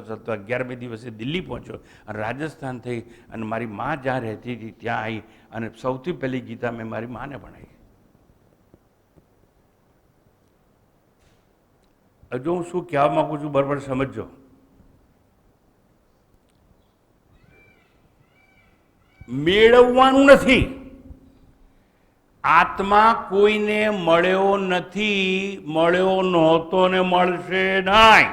11મે દિવસે દિલ્હી પહોંચ્યો અને રાજસ્થાન થઈ અને મારી મા જ્યાં રહેતી હતી ત્યાં આવી અને સૌથી પહેલી ગીતા મેં મારી માને ભણાવી. હજુ હું શું કહેવા માગું છું બરાબર સમજો. મેળવવાનું નથી. આત્મા કોઈને મળ્યો નથી, મળ્યો નહોતો ને મળશે નહીં.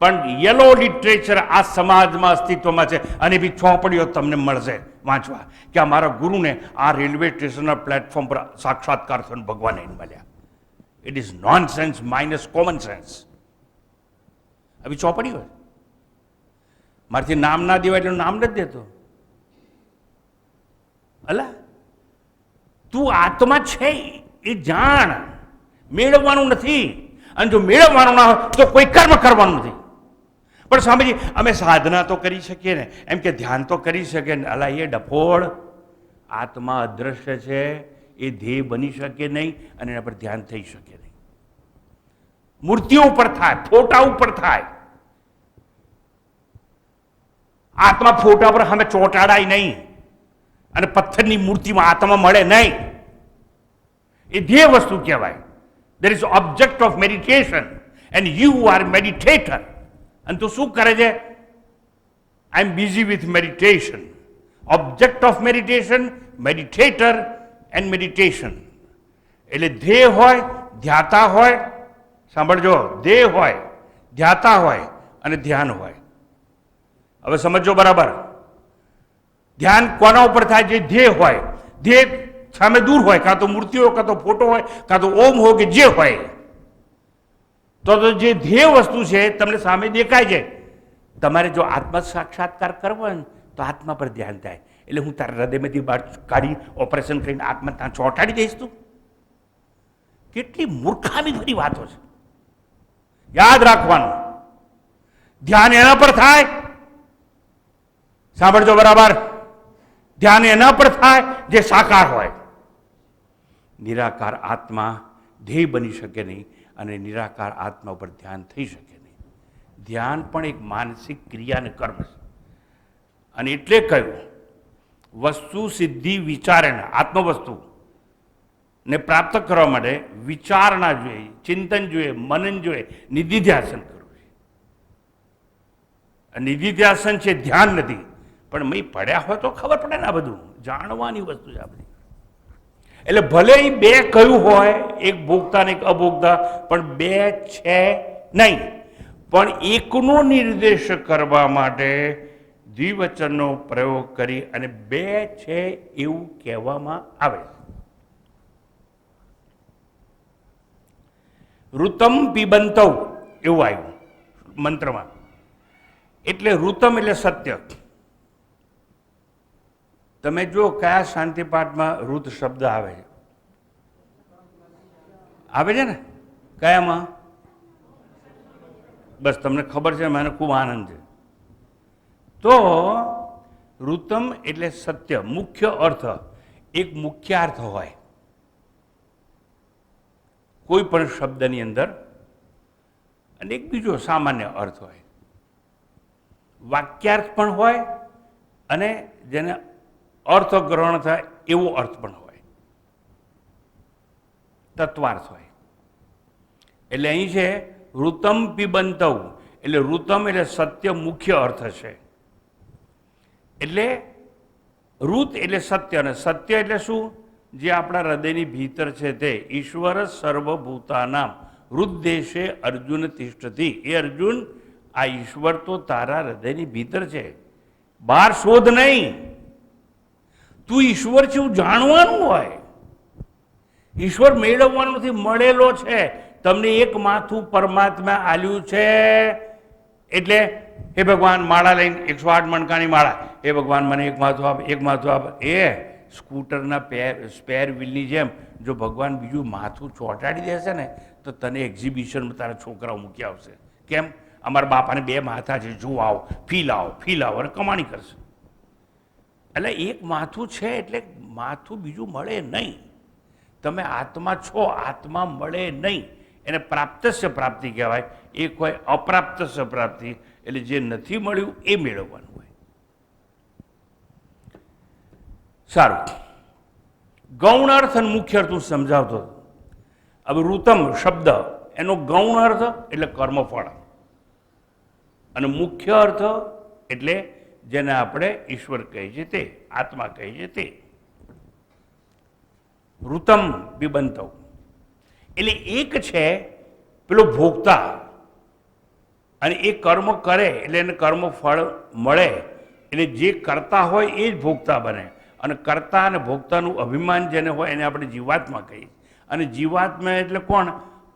પણ યલો લિટરેચર આ સમાજમાં અસ્તિત્વમાં છે અને બી ચોપડીઓ તમને મળશે વાંચવા કે અમારા ગુરુને આ રેલવે સ્ટેશનના પ્લેટફોર્મ પર સાક્ષાત્કાર થઈને ભગવાન એને મળ્યા. It is known sense minus common sense. આવી ચોપડી હોય. મારાથી નામ ના દેવાય એટલે નામ નથી દેતો. અલા તું આત્મા છે એ જાણ. મેળવવાનું નથી. અને જો મેળવવાનું ના હોય તો કોઈ કર્મ કરવાનું નથી. પણ સ્વામીજી અમે સાધના તો કરી શકીએ ને, એમ કે ધ્યાન તો કરી શકીએ ને. અલા એ ડફોળ. આત્મા અદ્રશ્ય છે, એ ધ્યેય બની શકે નહીં અને એના પર ધ્યાન થઈ શકે નહીં. મૂર્તિઓ ઉપર થાય, ફોટા ઉપર થાય. આત્મા ફોટા પર અમે ચોંટાડાય નહીં અને પથ્થરની મૂર્તિમાં આત્મા મળે નહીં. એ ધ્યેય વસ્તુ કહેવાય. there is object of meditation and you are meditator. અને તું શું કરે છે? I am busy with meditation. Object of meditation, meditator and meditation. એટલે ધ્યેય હોય, ધ્યાતા હોય. સાંભળજો, ધ્યેય હોય, ધ્યાતા હોય અને ધ્યાન હોય. હવે સમજો બરાબર. ધ્યાન કોના ઉપર થાય? જે ધ્યેય હોય. ધ્યેય સામે દૂર હોય, કાં તો મૂર્તિ હોય, કાં તો ફોટો હોય, કાં તો ઓમ હોય કે જે હોય, તો જે ધ્યેય વસ્તુ છે તમને સામે દેખાય છે. તમારે જો આત્મ સાક્ષાત્કાર કરવો હોય ને તો આત્મા પર ધ્યાન થાય. એટલે હું તારા હૃદયમાંથી બહાર કાઢી ઓપરેશન કરીને આત્મા ત્યાં ચોંટાડી દઈશ તું? કેટલી મૂર્ખામી ભરી વાતો છે. યાદ રાખવાનું, ધ્યાન એના પર થાય. સાંભળજો બરાબર, ધ્યાન એના પર થાય જે સાકાર હોય. નિરાકાર આત્મા ધ્યેય બની શકે નહીં અને નિરાકાર આત્મા ઉપર ધ્યાન થઈ શકે નહીં. ધ્યાન પણ એક માનસિક ક્રિયા અને કર્મ છે. અને એટલે કહ્યું વસ્તુ સિદ્ધિ વિચારણા, આત્મવસ્તુ ને પ્રાપ્ત કરવા માટે વિચારણા જોઈએ, ચિંતન જોઈએ, મનન જોઈએ, નિધિધ્યાસન કરવું જોઈએ. નિધિધ્યાસન છે, ધ્યાન નથી. પણ મેં પડ્યા હોય તો ખબર પડે ને, આ બધું જાણવાની વસ્તુ છે આ બધી. એટલે ભલે એ બે કયું હોય, એક ભોગતા ને એક અભોગતા, પણ બે છે નહીં. પણ એકનો નિર્દેશ કરવા માટે દ્વિવચનનો પ્રયોગ કરી અને બે છે એવું કહેવામાં આવે છે. ઋતમ પીબંતવ એવું આવ્યું મંત્રમાં. એટલે ઋતમ એટલે સત્ય. તમે જો કયા શાંતિપાઠમાં ઋત શબ્દ આવે છે? આવે છે ને? કયામાં? બસ તમને ખબર છે, મને ખૂબ આનંદ છે. તો ઋતમ એટલે સત્ય, મુખ્ય અર્થ. એક મુખ્યાર્થ હોય કોઈ પણ શબ્દની અંદર, અને એક બીજો સામાન્ય અર્થ હોય. વાક્યાર્થ પણ હોય અને જેને અર્થ ગ્રહણ થાય એવો અર્થ પણ હોય. તત્વાર્થ હોય. એટલે અહીં છે ઋતમ પીબંતવ, એટલે ઋતમ એટલે સત્ય મુખ્ય અર્થ છે. એટલે ઋત એટલે સત્ય, અને સત્ય એટલે શું? જે આપણા હૃદયની ભીતર છે તે. ઈશ્વર સર્વભૂતાનામ હૃદદેશે અર્જુન તિષ્ઠતિ. એ અર્જુન, આ ઈશ્વર તો તારા હૃદયની ભીતર છે, બહાર શોધ નહીં. તું ઈશ્વર છે એવું જાણવાનું હોય. ઈશ્વર મેળવવાનું નથી, મળેલો છે. તમને એક માથું પરમાત્મા આલ્યું છે. એટલે હે ભગવાન, માળા લઈને 108 મણકાની માળા, હે ભગવાન મને એક માથું આપ, એક માથું આપ. એ સ્કૂટરના સ્પેર વ્હીલની જેમ જો ભગવાન બીજું માથું ચોંટાડી દેશે ને તો તને એક્ઝિબિશનમાં તારા છોકરાઓ મૂકી આવશે. કેમ? અમારા બાપાને 2 માથા છે, જો આવો, ફીલ આવો અને કમાણી કરશે. એટલે એક માથું છે, એટલે માથું બીજું મળે નહીં. તમે આત્મા છો, આત્મા મળે નહીં. એને પ્રાપ્તસ્ય પ્રાપ્તિ કહેવાય. એક હોય અપ્રાપ્તસ્ય પ્રાપ્તિ, એટલે જે નથી મળ્યું એ મેળવવાનું હોય. સારું, ગૌણ અર્થ અને મુખ્ય અર્થ હું સમજાવતો હતો. હવે ઋતમ શબ્દ એનો ગૌણ અર્થ એટલે કર્મફળ, અને મુખ્ય અર્થ એટલે જેને આપણે ઈશ્વર કહીએ છીએ તે, આત્મા કહીએ છીએ તે. ઋતમ બિબંતવ એટલે એક છે પેલો ભોગતા, અને એ કર્મ કરે એટલે એને કર્મ ફળ મળે. એટલે જે કરતા હોય એ જ ભોગતા બને. અને કર્તા અને ભોગતાનું અભિમાન જેને હોય એને આપણે જીવાત્મા કહીએ. અને જીવાત્મા એટલે કોણ?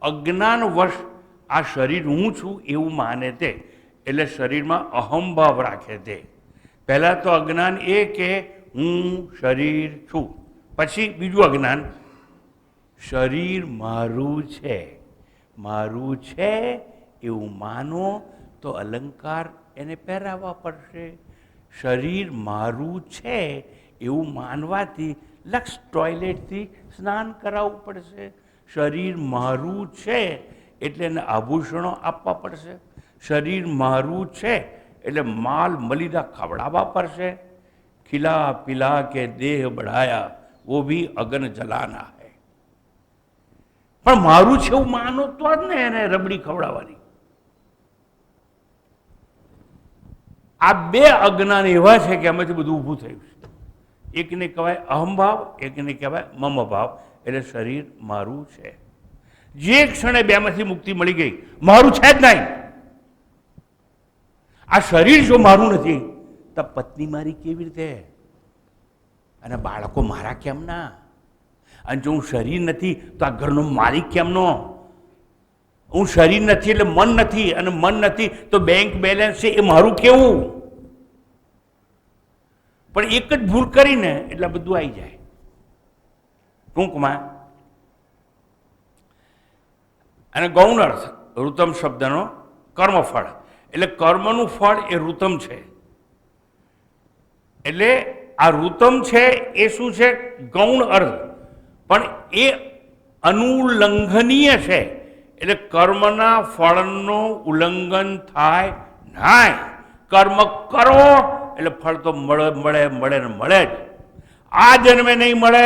અજ્ઞાનવશ આ શરીર હું છું એવું માને તે. એટલે શરીરમાં અહંભાવ રાખે તે. પહેલાં તો અજ્ઞાન એ કે હું શરીર છું. પછી બીજું અજ્ઞાન, શરીર મારું છે. મારું છે એવું માનો તો અલંકાર એને પહેરાવવા પડશે. શરીર મારું છે એવું માનવાથી લક્ષ ટોયલેટથી સ્નાન કરાવવું પડશે. શરીર મારું છે એટલે એને આભૂષણો આપવા પડશે. શરીર મારું છે એટલે માલ મલિદા ખવડાવવા પડશે. ખિલા પિલા કે દેહ બઢાયા वो भी અગન જલાના હૈ. પણ મારું છે એવું માનો તો જ ને એને રબડી ખવડાવવાની. આ બે અજ્ઞાન એવા છે કે આમાંથી બધું ઊભું થયું છે. એકને કહેવાય અહમભાવ, એકને કહેવાય મમ ભાવ. એટલે શરીર મારું છે. જે ક્ષણે બેમાંથી મુક્તિ મળી ગઈ, મારું છે જ નહીં. આ શરીર જો મારું નથી તો પત્ની મારી કેવી રીતે, અને બાળકો મારા કેમ ના? અને જો હું શરીર નથી તો આ ઘરનો માલિક કેમનો? હું શરીર નથી એટલે મન નથી, અને મન નથી તો બેંક બેલેન્સ છે એ મારું કેવું? પણ એક જ ભૂલ કરીને એટલે બધું આવી જાય. ટૂંકમાં અને ગૌણ અર્થ ઋતમ શબ્દનો કર્મફળ, એટલે કર્મનું ફળ એ ઋતમ છે. એટલે આ ઋતમ છે એ શું છે? ગૌણ અર્થ, પણ એ અનુલ્લંઘનીય છે. એટલે કર્મના ફળનું ઉલ્લંઘન થાય નહીં. કર્મ કરો એટલે ફળ તો મળે મળે મળે ને મળે જ. આ જન્મે નહીં મળે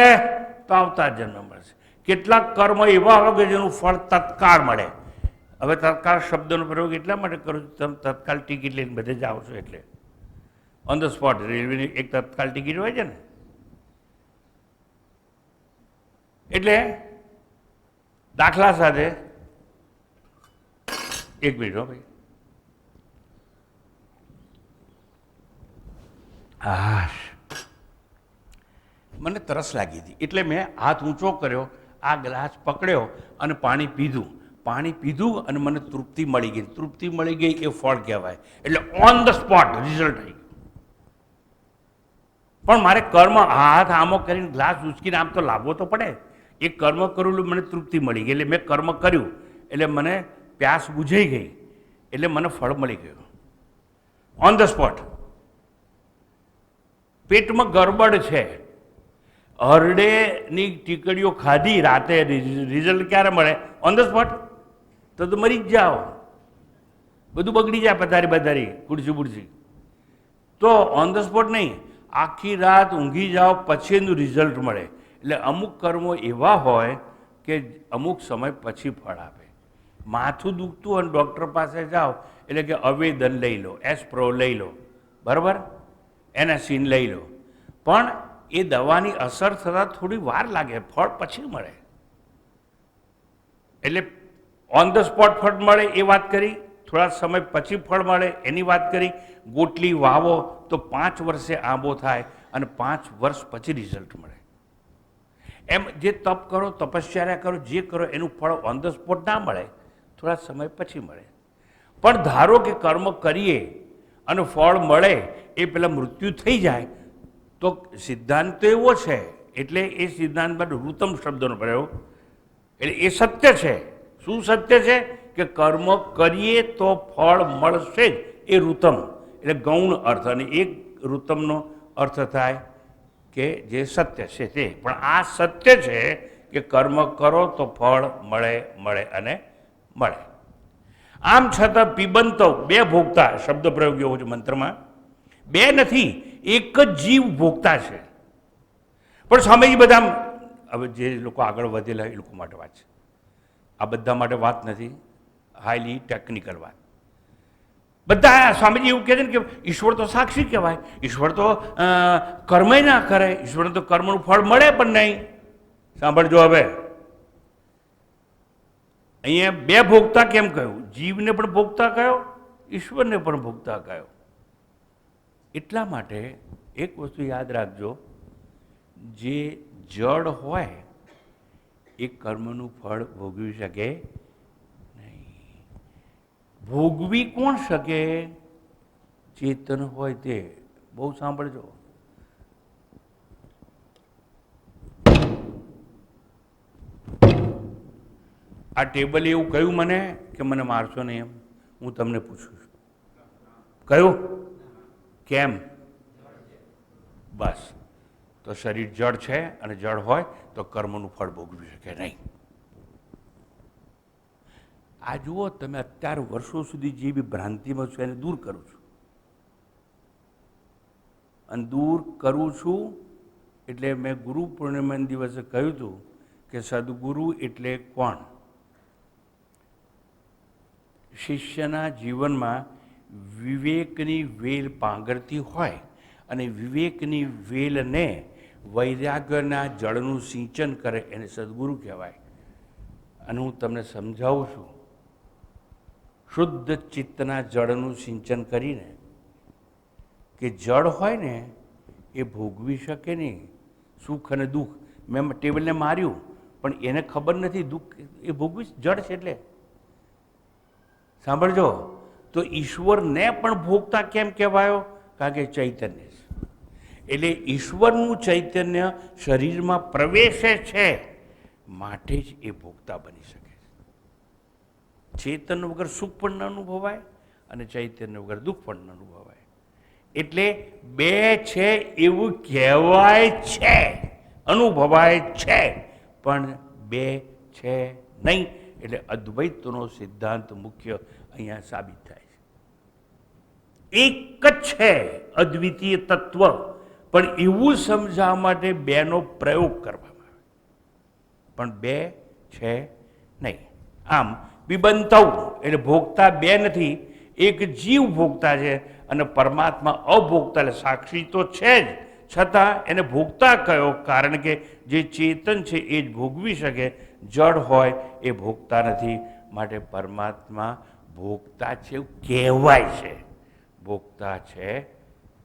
તો આવતા જન્મે મળશે. કેટલાક કર્મ એવા હોય કે જેનું ફળ તત્કાળ મળે. હવે તત્કાળ શબ્દનો પ્રયોગ એટલા માટે કરું છું, તમે તત્કાળ ટિકિટ લઈને બધે જાઓ છો એટલે ઓન ધ સ્પોટ. રેલવેની એક તત્કાળ ટિકિટ હોય છે ને, એટલે દાખલા સાથે એક મિનિટ હો ભાઈ. મને તરસ લાગી હતી એટલે મેં હાથ ઊંચો કર્યો, આ ગ્લાસ પકડ્યો અને પાણી પીધું. પાણી પીધું અને મને તૃપ્તિ મળી ગઈ. તૃપ્તિ મળી ગઈ એ ફળ કહેવાય. એટલે ઓન ધ સ્પોટ રિઝલ્ટ થઈ ગયું. પણ મારે કર્મ હાથ આમો કરીને ગ્લાસ ઉચકીને આમ તો લાવવો તો પડે. એ કર્મ કરેલું મને તૃપ્તિ મળી ગઈ. એટલે મેં કર્મ કર્યું એટલે મને પ્યાસ બુઝાઈ ગઈ, એટલે મને ફળ મળી ગયું ઓન ધ સ્પોટ. પેટમાં ગરબડ છે, હરડેની ટીકડીઓ ખાધી રાતે, રિઝલ્ટ ક્યારે મળે? On the spot. તો મરી જ જાઓ, બધું બગડી જાય, પથારી બધારી ખુરશી બુરશી. તો ઓન ધ સ્પોટ નહીં, આખી રાત ઊંઘી જાઓ પછી એનું રિઝલ્ટ મળે. એટલે અમુક કર્મો એવા હોય કે અમુક સમય પછી ફળ આપે. માથું દુખતું અને ડૉક્ટર પાસે જાઓ એટલે કે આવેદન લઈ લો, એસ્પ્રો લઈ લો, બરાબર, એનાસિન લઈ લો, પણ એ દવાની અસર થતાં થોડી વાર લાગે, ફળ પછી મળે. એટલે ઓન ધ સ્પોટ ફળ મળે એ વાત કરી, થોડા સમય પછી ફળ મળે એની વાત કરી. ગોટલી વાવો તો 5 વર્ષે આંબો થાય અને 5 વર્ષ પછી રિઝલ્ટ મળે. એમ જે તપ કરો, તપશ્ચર્યા કરો, જે કરો એનું ફળ ઓન ધ સ્પોટ ના મળે, થોડા સમય પછી મળે. પણ ધારો કે કર્મ કરીએ અને ફળ મળે એ પહેલાં મૃત્યુ થઈ જાય તો સિદ્ધાંત તો એવો છે. એટલે એ સિદ્ધાંતમાં ઋતમ શબ્દનો પ્રયોગ, એટલે એ સત્ય છે. શું સત્ય છે? કે કર્મ કરીએ તો ફળ મળશે જ, એ ઋતમ એટલે ગૌણ અર્થ. અને એક ઋતમનો અર્થ થાય કે જે સત્ય છે તે. પણ આ સત્ય છે કે કર્મ કરો તો ફળ મળે મળે અને મળે. આમ છતાં પીબંતો, 2 ભોગતા શબ્દ પ્રયોગ એવો છે મંત્રમાં. 2 નથી, એક જ જીવ ભોગતા છે. પણ સ્વામીજી બધા, હવે જે લોકો આગળ વધેલા એ લોકો માટે વાત છે, આ બધા માટે વાત નથી, હાઈલી ટેકનિકલ વાત. બધા સ્વામીજી એવું કહે છે ને કે ઈશ્વર તો સાક્ષી કહેવાય, ઈશ્વર તો કર્મય ના કરે, ઈશ્વરને તો કર્મનું ફળ મળે પણ નહીં. સાંભળજો હવે, અહીંયા 2 ભોગતા કેમ કહ્યું? જીવને પણ ભોગતા કયો, ઈશ્વરને પણ ભોગતા કયો. એટલા માટે એક વસ્તુ યાદ રાખજો, જે જડ હોય એ કર્મનું ફળ ભોગવી શકે નહીં. ભોગવી કોણ શકે? ચેતન હોય તે. બહુ સાંભળજો. આ ટેબલે એવું કહ્યું મને કે મને મારશો નહીં, એમ હું તમને પૂછું છું, કહ્યું કેમ? બસ, તો શરીર જડ છે અને જડ હોય તો કર્મનું ફળ ભોગવી શકે નહીં. આ જુઓ, તમે અત્યાર વર્ષો સુધી જે બી ભ્રાંતિમાં છો એને દૂર કરું છું. અને દૂર કરું છું એટલે મેં ગુરુ પૂર્ણિમાના દિવસે કહ્યું હતું કે સદગુરુ એટલે કોણ? શિષ્યના જીવનમાં વિવેકની વેલ પાંગરતી હોય અને વિવેકની વેલને વૈરાગ્યના જળનું સિંચન કરે એને સદગુરુ કહેવાય. અને હું તમને સમજાવું છું, શુદ્ધ ચિત્તના જળનું સિંચન કરીને, કે જળ હોય ને એ ભોગવી શકે નહીં સુખ અને દુઃખ, મેં ટેબલને માર્યું પણ એને ખબર નથી દુઃખ એ ભોગવી જડ છે. એટલે સાંભળજો, તો ઈશ્વરને પણ ભોગતા કેમ કહેવાયો? કારણ કે ચૈતન્ય છે. એટલે ઈશ્વરનું ચૈતન્ય શરીરમાં પ્રવેશે છે માટે જ એ ભોગતા બની શકે છે. ચેતન વગર સુખ પણ ન અનુભવાય અને ચૈતન્ય વગર દુઃખ પણ ન અનુભવાય. એટલે બે છે એવું કહેવાય છે, અનુભવાય છે, પણ બે છે નહીં. એટલે અદ્વૈતનો સિદ્ધાંત મુખ્ય અહીંયા સાબિત થાય છે. એક જ છે અદ્વિતીય તત્વ, પણ એવું સમજાવવા માટે બેનો પ્રયોગ કરવામાં આવે, પણ બે છે નહીં. આમ બિબંતવ એટલે ભોગતા બે નથી, એક જીવ ભોગતા છે અને પરમાત્મા અભોગતા, એટલે સાક્ષી તો છે જ, છતાં એને ભોગતા કયો? કારણ કે જે ચેતન છે એ જ ભોગવી શકે, જડ હોય એ ભોગતા નથી. માટે પરમાત્મા ભોગતા છે એવું કહેવાય છે, ભોગતા છે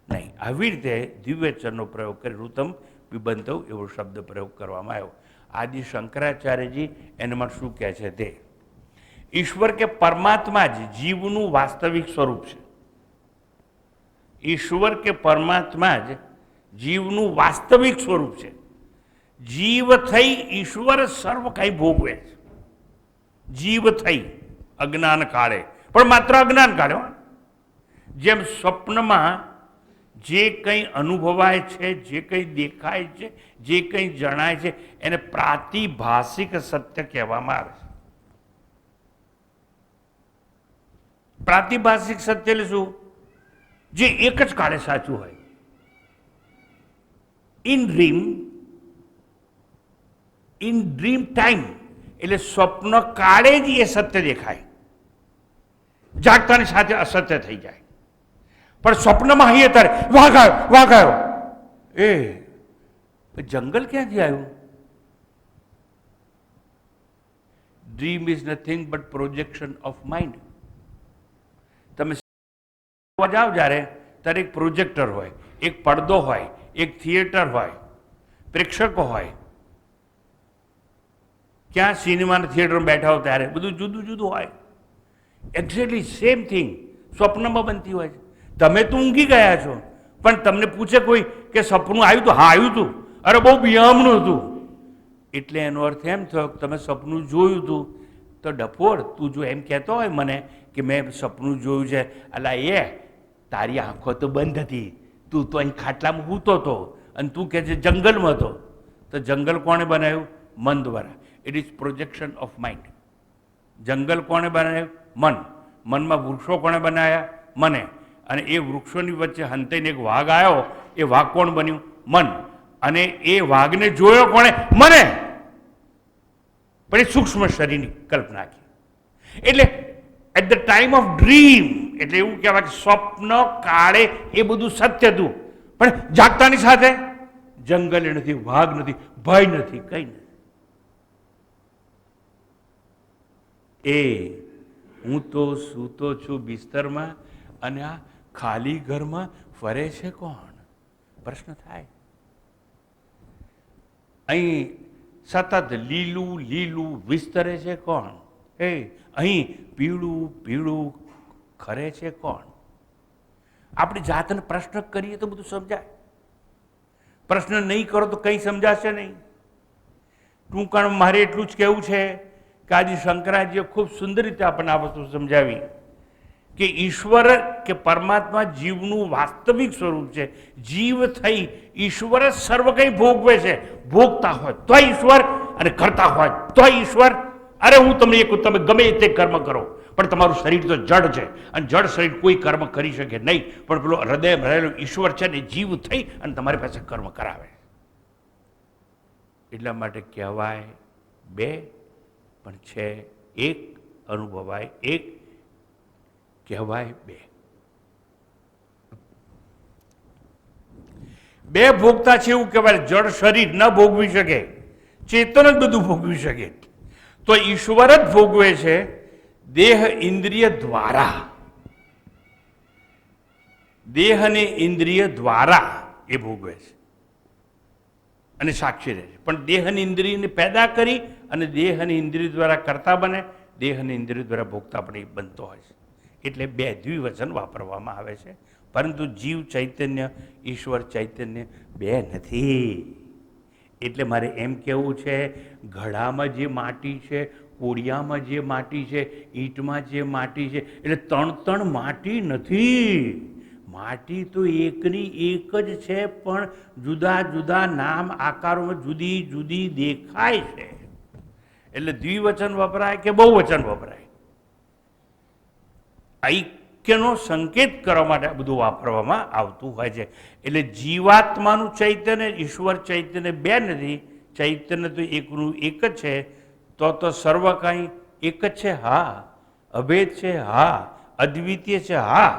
નહીં. આવી રીતે દિવ્યચરનો પ્રયોગ કરી ઋતમ બિબંતવ એવો શબ્દ પ્રયોગ કરવામાં આવ્યો. આદિ શંકરાચાર્યજી એનામાં શું કહે છે તે ઈશ્વર કે પરમાત્મા જ જીવનું વાસ્તવિક સ્વરૂપ છે. ઈશ્વર કે પરમાત્મા જ જીવનું વાસ્તવિક સ્વરૂપ છે. જીવ થઈ ઈશ્વર સર્વ કંઈ ભોગવે છે. જીવ થઈ અજ્ઞાન કાળે, પણ માત્ર અજ્ઞાન કાળે. જેમ સ્વપ્નમાં જે કંઈ અનુભવાય છે, જે કંઈ દેખાય છે, જે કંઈ જણાય છે, એને પ્રાતિભાષિક સત્ય કહેવામાં આવે છે. પ્રાતિભાષિક સત્ય એટલે શું? જે એક જ કાળે સાચું હોય. ઇન ડ્રીમ ટાઈમ એટલે સ્વપ્ન કાળે જ એ સત્ય દેખાય, જાગતાની સાથે અસત્ય થઈ જાય. પણ સ્વપ્નમાં અહીં અત્યારે વાઘ આવ્યો, એ જંગલ ક્યાંથી આવ્યું? Dream is nothing but projection of mind. તમે જાઓ જ્યારે ત્યારે એક પ્રોજેક્ટર હોય, એક પડદો હોય, એક થિયેટર હોય, પ્રેક્ષકો હોય. ક્યાં સિનેમાના થિયેટરમાં બેઠા હો ત્યારે બધું જુદું જુદું હોય. એક્ઝેક્ટલી સેમ થિંગ સ્વપ્નમાં બનતી હોય છે. તમે તો ઊંઘી ગયા છો, પણ તમને પૂછે કોઈ કે સપનું આવ્યું હતું? હા આવ્યું હતું, અરે બહુ બિયામણું હતું. એટલે એનો અર્થ એમ થયો કે તમે સપનું જોયું હતું. તો ડફોડ, તું જો એમ કહેતો હોય મને કે મેં સપનું જોયું છે, અલા એ તારી આંખો તો બંધ હતી, તું તો અહીં ખાટલામાં સૂતો હતો અને તું કહે છે જંગલમાં હતો. તો જંગલ કોણે બનાવ્યું? મન દ્વારા. It is projection of mind. જંગલ કોણે બનાવ્યું? મન. મનમાં વૃક્ષો કોણે બનાવ્યા? મને. અને એ વૃક્ષોની વચ્ચે હંતાઈને એક વાઘ આવ્યો, એ વાઘ કોણ બન્યું? મન. અને એ વાઘને જોયો કોણે? મને. પણ એ સૂક્ષ્મ શરીરની કલ્પના કરી. એટલે at the time of dream એટલે એવું કહેવાય કે સ્વપ્ન કાળે એ બધું સત્ય હતું, પણ જાગતાની સાથે જંગલ નથી, વાઘ નથી, ભય નથી, કંઈ નથી. એ હું તો સૂતો છું બિસ્તરમાં અને આ ખાલી ઘરમાં ફરે છે કોણ? પ્રશ્ન થાય. અહીં સતત લીલું લીલું વિસ્તરે છે કોણ? અહીં પીળું પીળું ખરે છે કોણ? આપણી જાતને પ્રશ્ન કરીએ તો બધું સમજાય. પ્રશ્ન નહીં કરો તો કંઈ સમજાશે નહીં. ટૂંકાણમાં મારે એટલું જ કહેવું છે કે આજે શંકરાચાર્યજીએ ખૂબ સુંદર રીતે આપણને આ વસ્તુ સમજાવી કે ઈશ્વર કે પરમાત્મા જીવનું વાસ્તવિક સ્વરૂપ છે. જીવ થઈ ઈશ્વર જ સર્વ કંઈ ભોગવે છે. ભોગતા હોય તો ઈશ્વર અને કરતા હોય તો ઈશ્વર. અરે હું તમને એક તમે ગમે તે કર્મ કરો, પણ તમારું શરીર તો જડ છે અને જડ શરીર કોઈ કર્મ કરી શકે નહીં. પણ પેલો હૃદયમાં રહેલો ઈશ્વર છે ને જીવ થઈ અને તમારી પાસે કર્મ કરાવે. એટલા માટે કહેવાય બે, પણ છે એક. અનુભવાય એક, કહેવાય બે. બે ભોગતા છે એવું કહેવાય. જડ શરીર ન ભોગવી શકે, ચેતન જ બધું ભોગવી શકે. તો ઈશ્વર જ ભોગવે છે દેહ ઇન્દ્રિય દ્વારા. દેહ અને ઇન્દ્રિય દ્વારા એ ભોગવે છે. અને સાક્ષી રહે છે. પણ દેહ અને ઇન્દ્રિયને પેદા કરી અને દેહ અને ઇન્દ્રિય દ્વારા કરતા બને, દેહ અને ઇન્દ્રિય દ્વારા ભોગતા પણ એ બનતો હોય છે. એટલે બે દ્વિવચન વાપરવામાં આવે છે. પરંતુ જીવ ચૈતન્ય, ઈશ્વર ચૈતન્ય બે નથી. એટલે મારે એમ કહેવું છે, ઘડામાં જે માટી છે, કોડિયામાં જે માટી છે, ઈંટમાં જે માટી છે, એટલે ત્રણ માટી નથી. માટી તો એકની એક જ છે, પણ જુદા જુદા નામ આકારોમાં જુદી જુદી દેખાય છે. એટલે દ્વિવચન વપરાય કે બહુવચન વપરાય, ઐક્યનો સંકેત કરવા માટે આ બધું વાપરવામાં આવતું હોય છે. એટલે જીવાત્માનું ચૈતન્ય, ઈશ્વર ચૈતન્ય બે નથી. ચૈતન્ય તો એકનું એક જ છે. તો સર્વ કાંઈ એક જ છે, હા. અભેદ છે, હા. અદ્વિતીય છે, હા.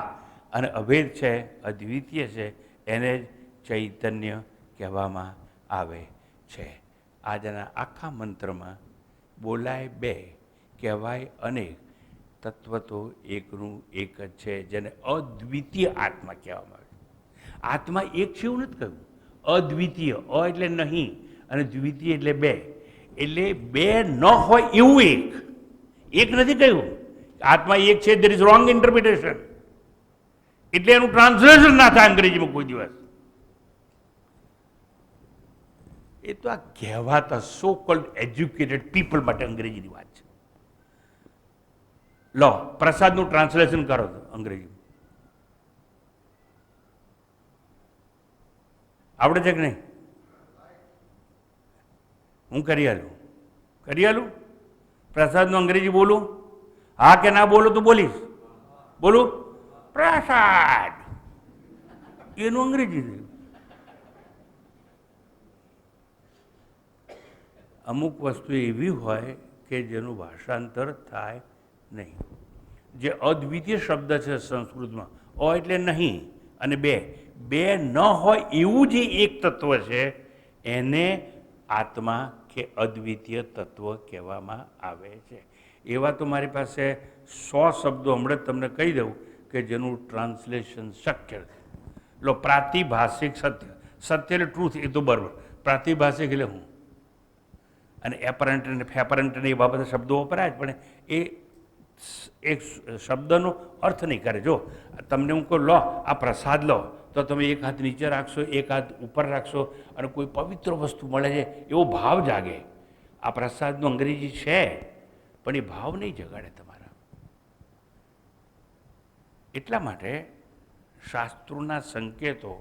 અને અભેદ છે, અદ્વિતીય છે, એને જ ચૈતન્ય કહેવામાં આવે છે. આજના આખા મંત્રમાં બોલાય બે, કહેવાય અનેક, તત્વ તો એકનું એક જ છે, જેને અદ્વિતીય આત્મા કહેવામાં આવે છે. આત્મા એક છે એવું નથી કહ્યું, અદ્વિતીય. અ એટલે નહીં અને દ્વિતીય એટલે બે. એટલે બે ન હોય એવું એક નથી કહ્યું. આત્મા એક છે, દેર ઇઝ રોંગ ઇન્ટરપ્રિટેશન. એટલે એનું ટ્રાન્સલેશન ના થાય અંગ્રેજીમાં કોઈ દિવસ. એ તો આ કહેવાતા સો કોલ્ડ એજ્યુકેટેડ પીપલ માટે અંગ્રેજીની વાત છે. લો, પ્રસાદનું ટ્રાન્સલેશન કરો તો અંગ્રેજી આવડે છે કે નહીં? હું કરી આલું પ્રસાદનું અંગ્રેજી બોલું? હા કે ના બોલું તો બોલીશ. બોલું? પ્રસાદ એનું અંગ્રેજી થયું. અમુક વસ્તુ એવી હોય કે જેનું ભાષાંતર થાય નહીં. જે અદ્વિતીય શબ્દ છે સંસ્કૃતમાં, અ એટલે નહીં અને બે ન હોય એવું જે એક તત્વ છે, એને આત્મા કે અદ્વિતીય તત્વ કહેવામાં આવે છે. એવા તો મારી પાસે 100 શબ્દો હમણાં જ તમને કહી દઉં કે જેનું ટ્રાન્સલેશન શક્ય નથી. લો, પ્રાતિભાષિક સત્ય. સત્ય એટલે ટ્રુથ, એ તો બરાબર. પ્રાતિભાષિક એટલે હું. અને એપરન્ટ અને ફેપરન્ટ ને એ બાબતે શબ્દો વપરાય જ, પણ એ એક શબ્દનો અર્થ નહીં કરે. જો તમને હું કહું લો આ પ્રસાદ લો, તો તમે એક હાથ નીચે રાખશો, એક હાથ ઉપર રાખશો અને કોઈ પવિત્ર વસ્તુ મળે છે એવો ભાવ જાગે. આ પ્રસાદનું અંગ્રેજી છે, પણ એ ભાવ નહીં જગાડે તમારા. એટલા માટે શાસ્ત્રોના સંકેતો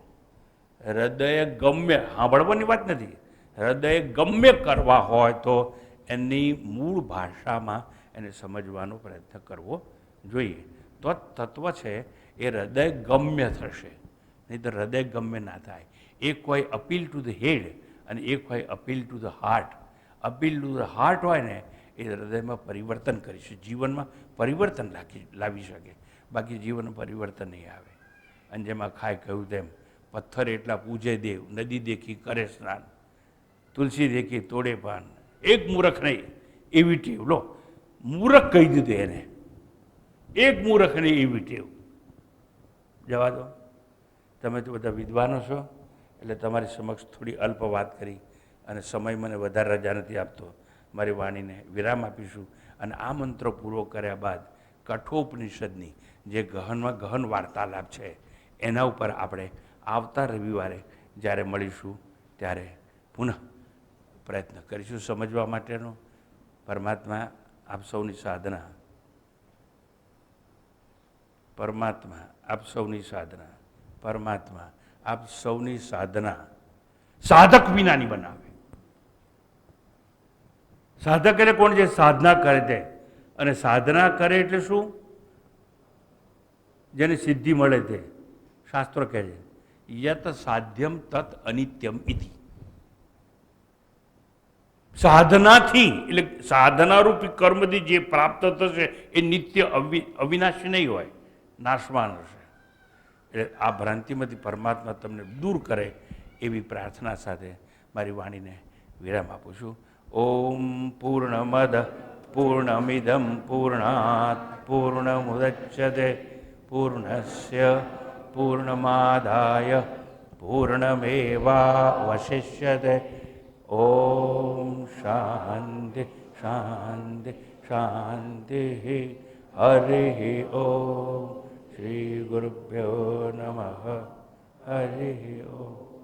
હૃદય ગમ્ય સાંભળવાની વાત નથી, હૃદય ગમ્ય કરવા હોય તો એની મૂળ ભાષામાં એને સમજવાનો પ્રયત્ન કરવો જોઈએ. તો તત્વ છે એ હૃદય ગમ્ય થશે, નહીં તો હૃદય ગમ્ય ના થાય. એક હોય અપીલ ટુ ધ હેડ અને એક હોય appeal to the heart. Appeal to the heart હોય ને એ હૃદયમાં પરિવર્તન કરી શકે, જીવનમાં પરિવર્તન લાવી શકે. બાકી જીવનમાં પરિવર્તન નહીં આવે. અને જેમાં ખાય કહ્યું તેમ, પથ્થર એટલા પૂજે દેવ, નદી દેખી કરે સ્નાન, તુલસી દેખી તોડે પાન, એક મૂરખ નહીં એવી ટેવ. લો, મૂરખ કહી દીધું એને, એક મૂરખ નહીં એવી ટેવ. જવા દો, તમે તો બધા વિદ્વાનો છો એટલે તમારી સમક્ષ થોડી અલ્પ વાત કરી અને સમય મને વધારે રજા નથી આપતો. મારી વાણીને વિરામ આપીશું અને આ મંત્રો પૂરો કર્યા બાદ કઠોપનિષદની જે ગહનમાં ગહન વાર્તાલાપ છે એના ઉપર આપણે આવતા રવિવારે જ્યારે મળીશું ત્યારે પુનઃ પ્રયત્ન કરીશું સમજવા માટેનો. પરમાત્મા આપ સૌની સાધના, પરમાત્મા આપ સૌની સાધના, પરમાત્મા આપ સૌની સાધના સાધક વિનાની બનાવે. સાધક એટલે કોણ? જે સાધના કરે છે. અને સાધના કરે એટલે શું? જેને સિદ્ધિ મળે છે. શાસ્ત્રો કહે છે યત સાધ્યમ તત અનિત્યમ ઇતિ. સાધનાથી એટલે સાધનારૂપી કર્મથી જે પ્રાપ્ત થશે એ નિત્ય અવિનાશી નહીં હોય, નાશવાન હશે. એટલે આ ભ્રાંતિમાંથી પરમાત્મા તમને દૂર કરે એવી પ્રાર્થના સાથે મારી વાણીને વિરામ આપું છું. ઓમ પૂર્ણમદ પૂર્ણમિદમ પૂર્ણાત પૂર્ણમુદચ્યતે પૂર્ણસ્ય પૂર્ણમાદાય પૂર્ણમેવાવશિષ્યતે. ઓમ શાંતિ શાંતિ શાંતિ. હરિ ઓમ. શ્રી ગુરુભ્યો નમઃ. હરિ ઓમ.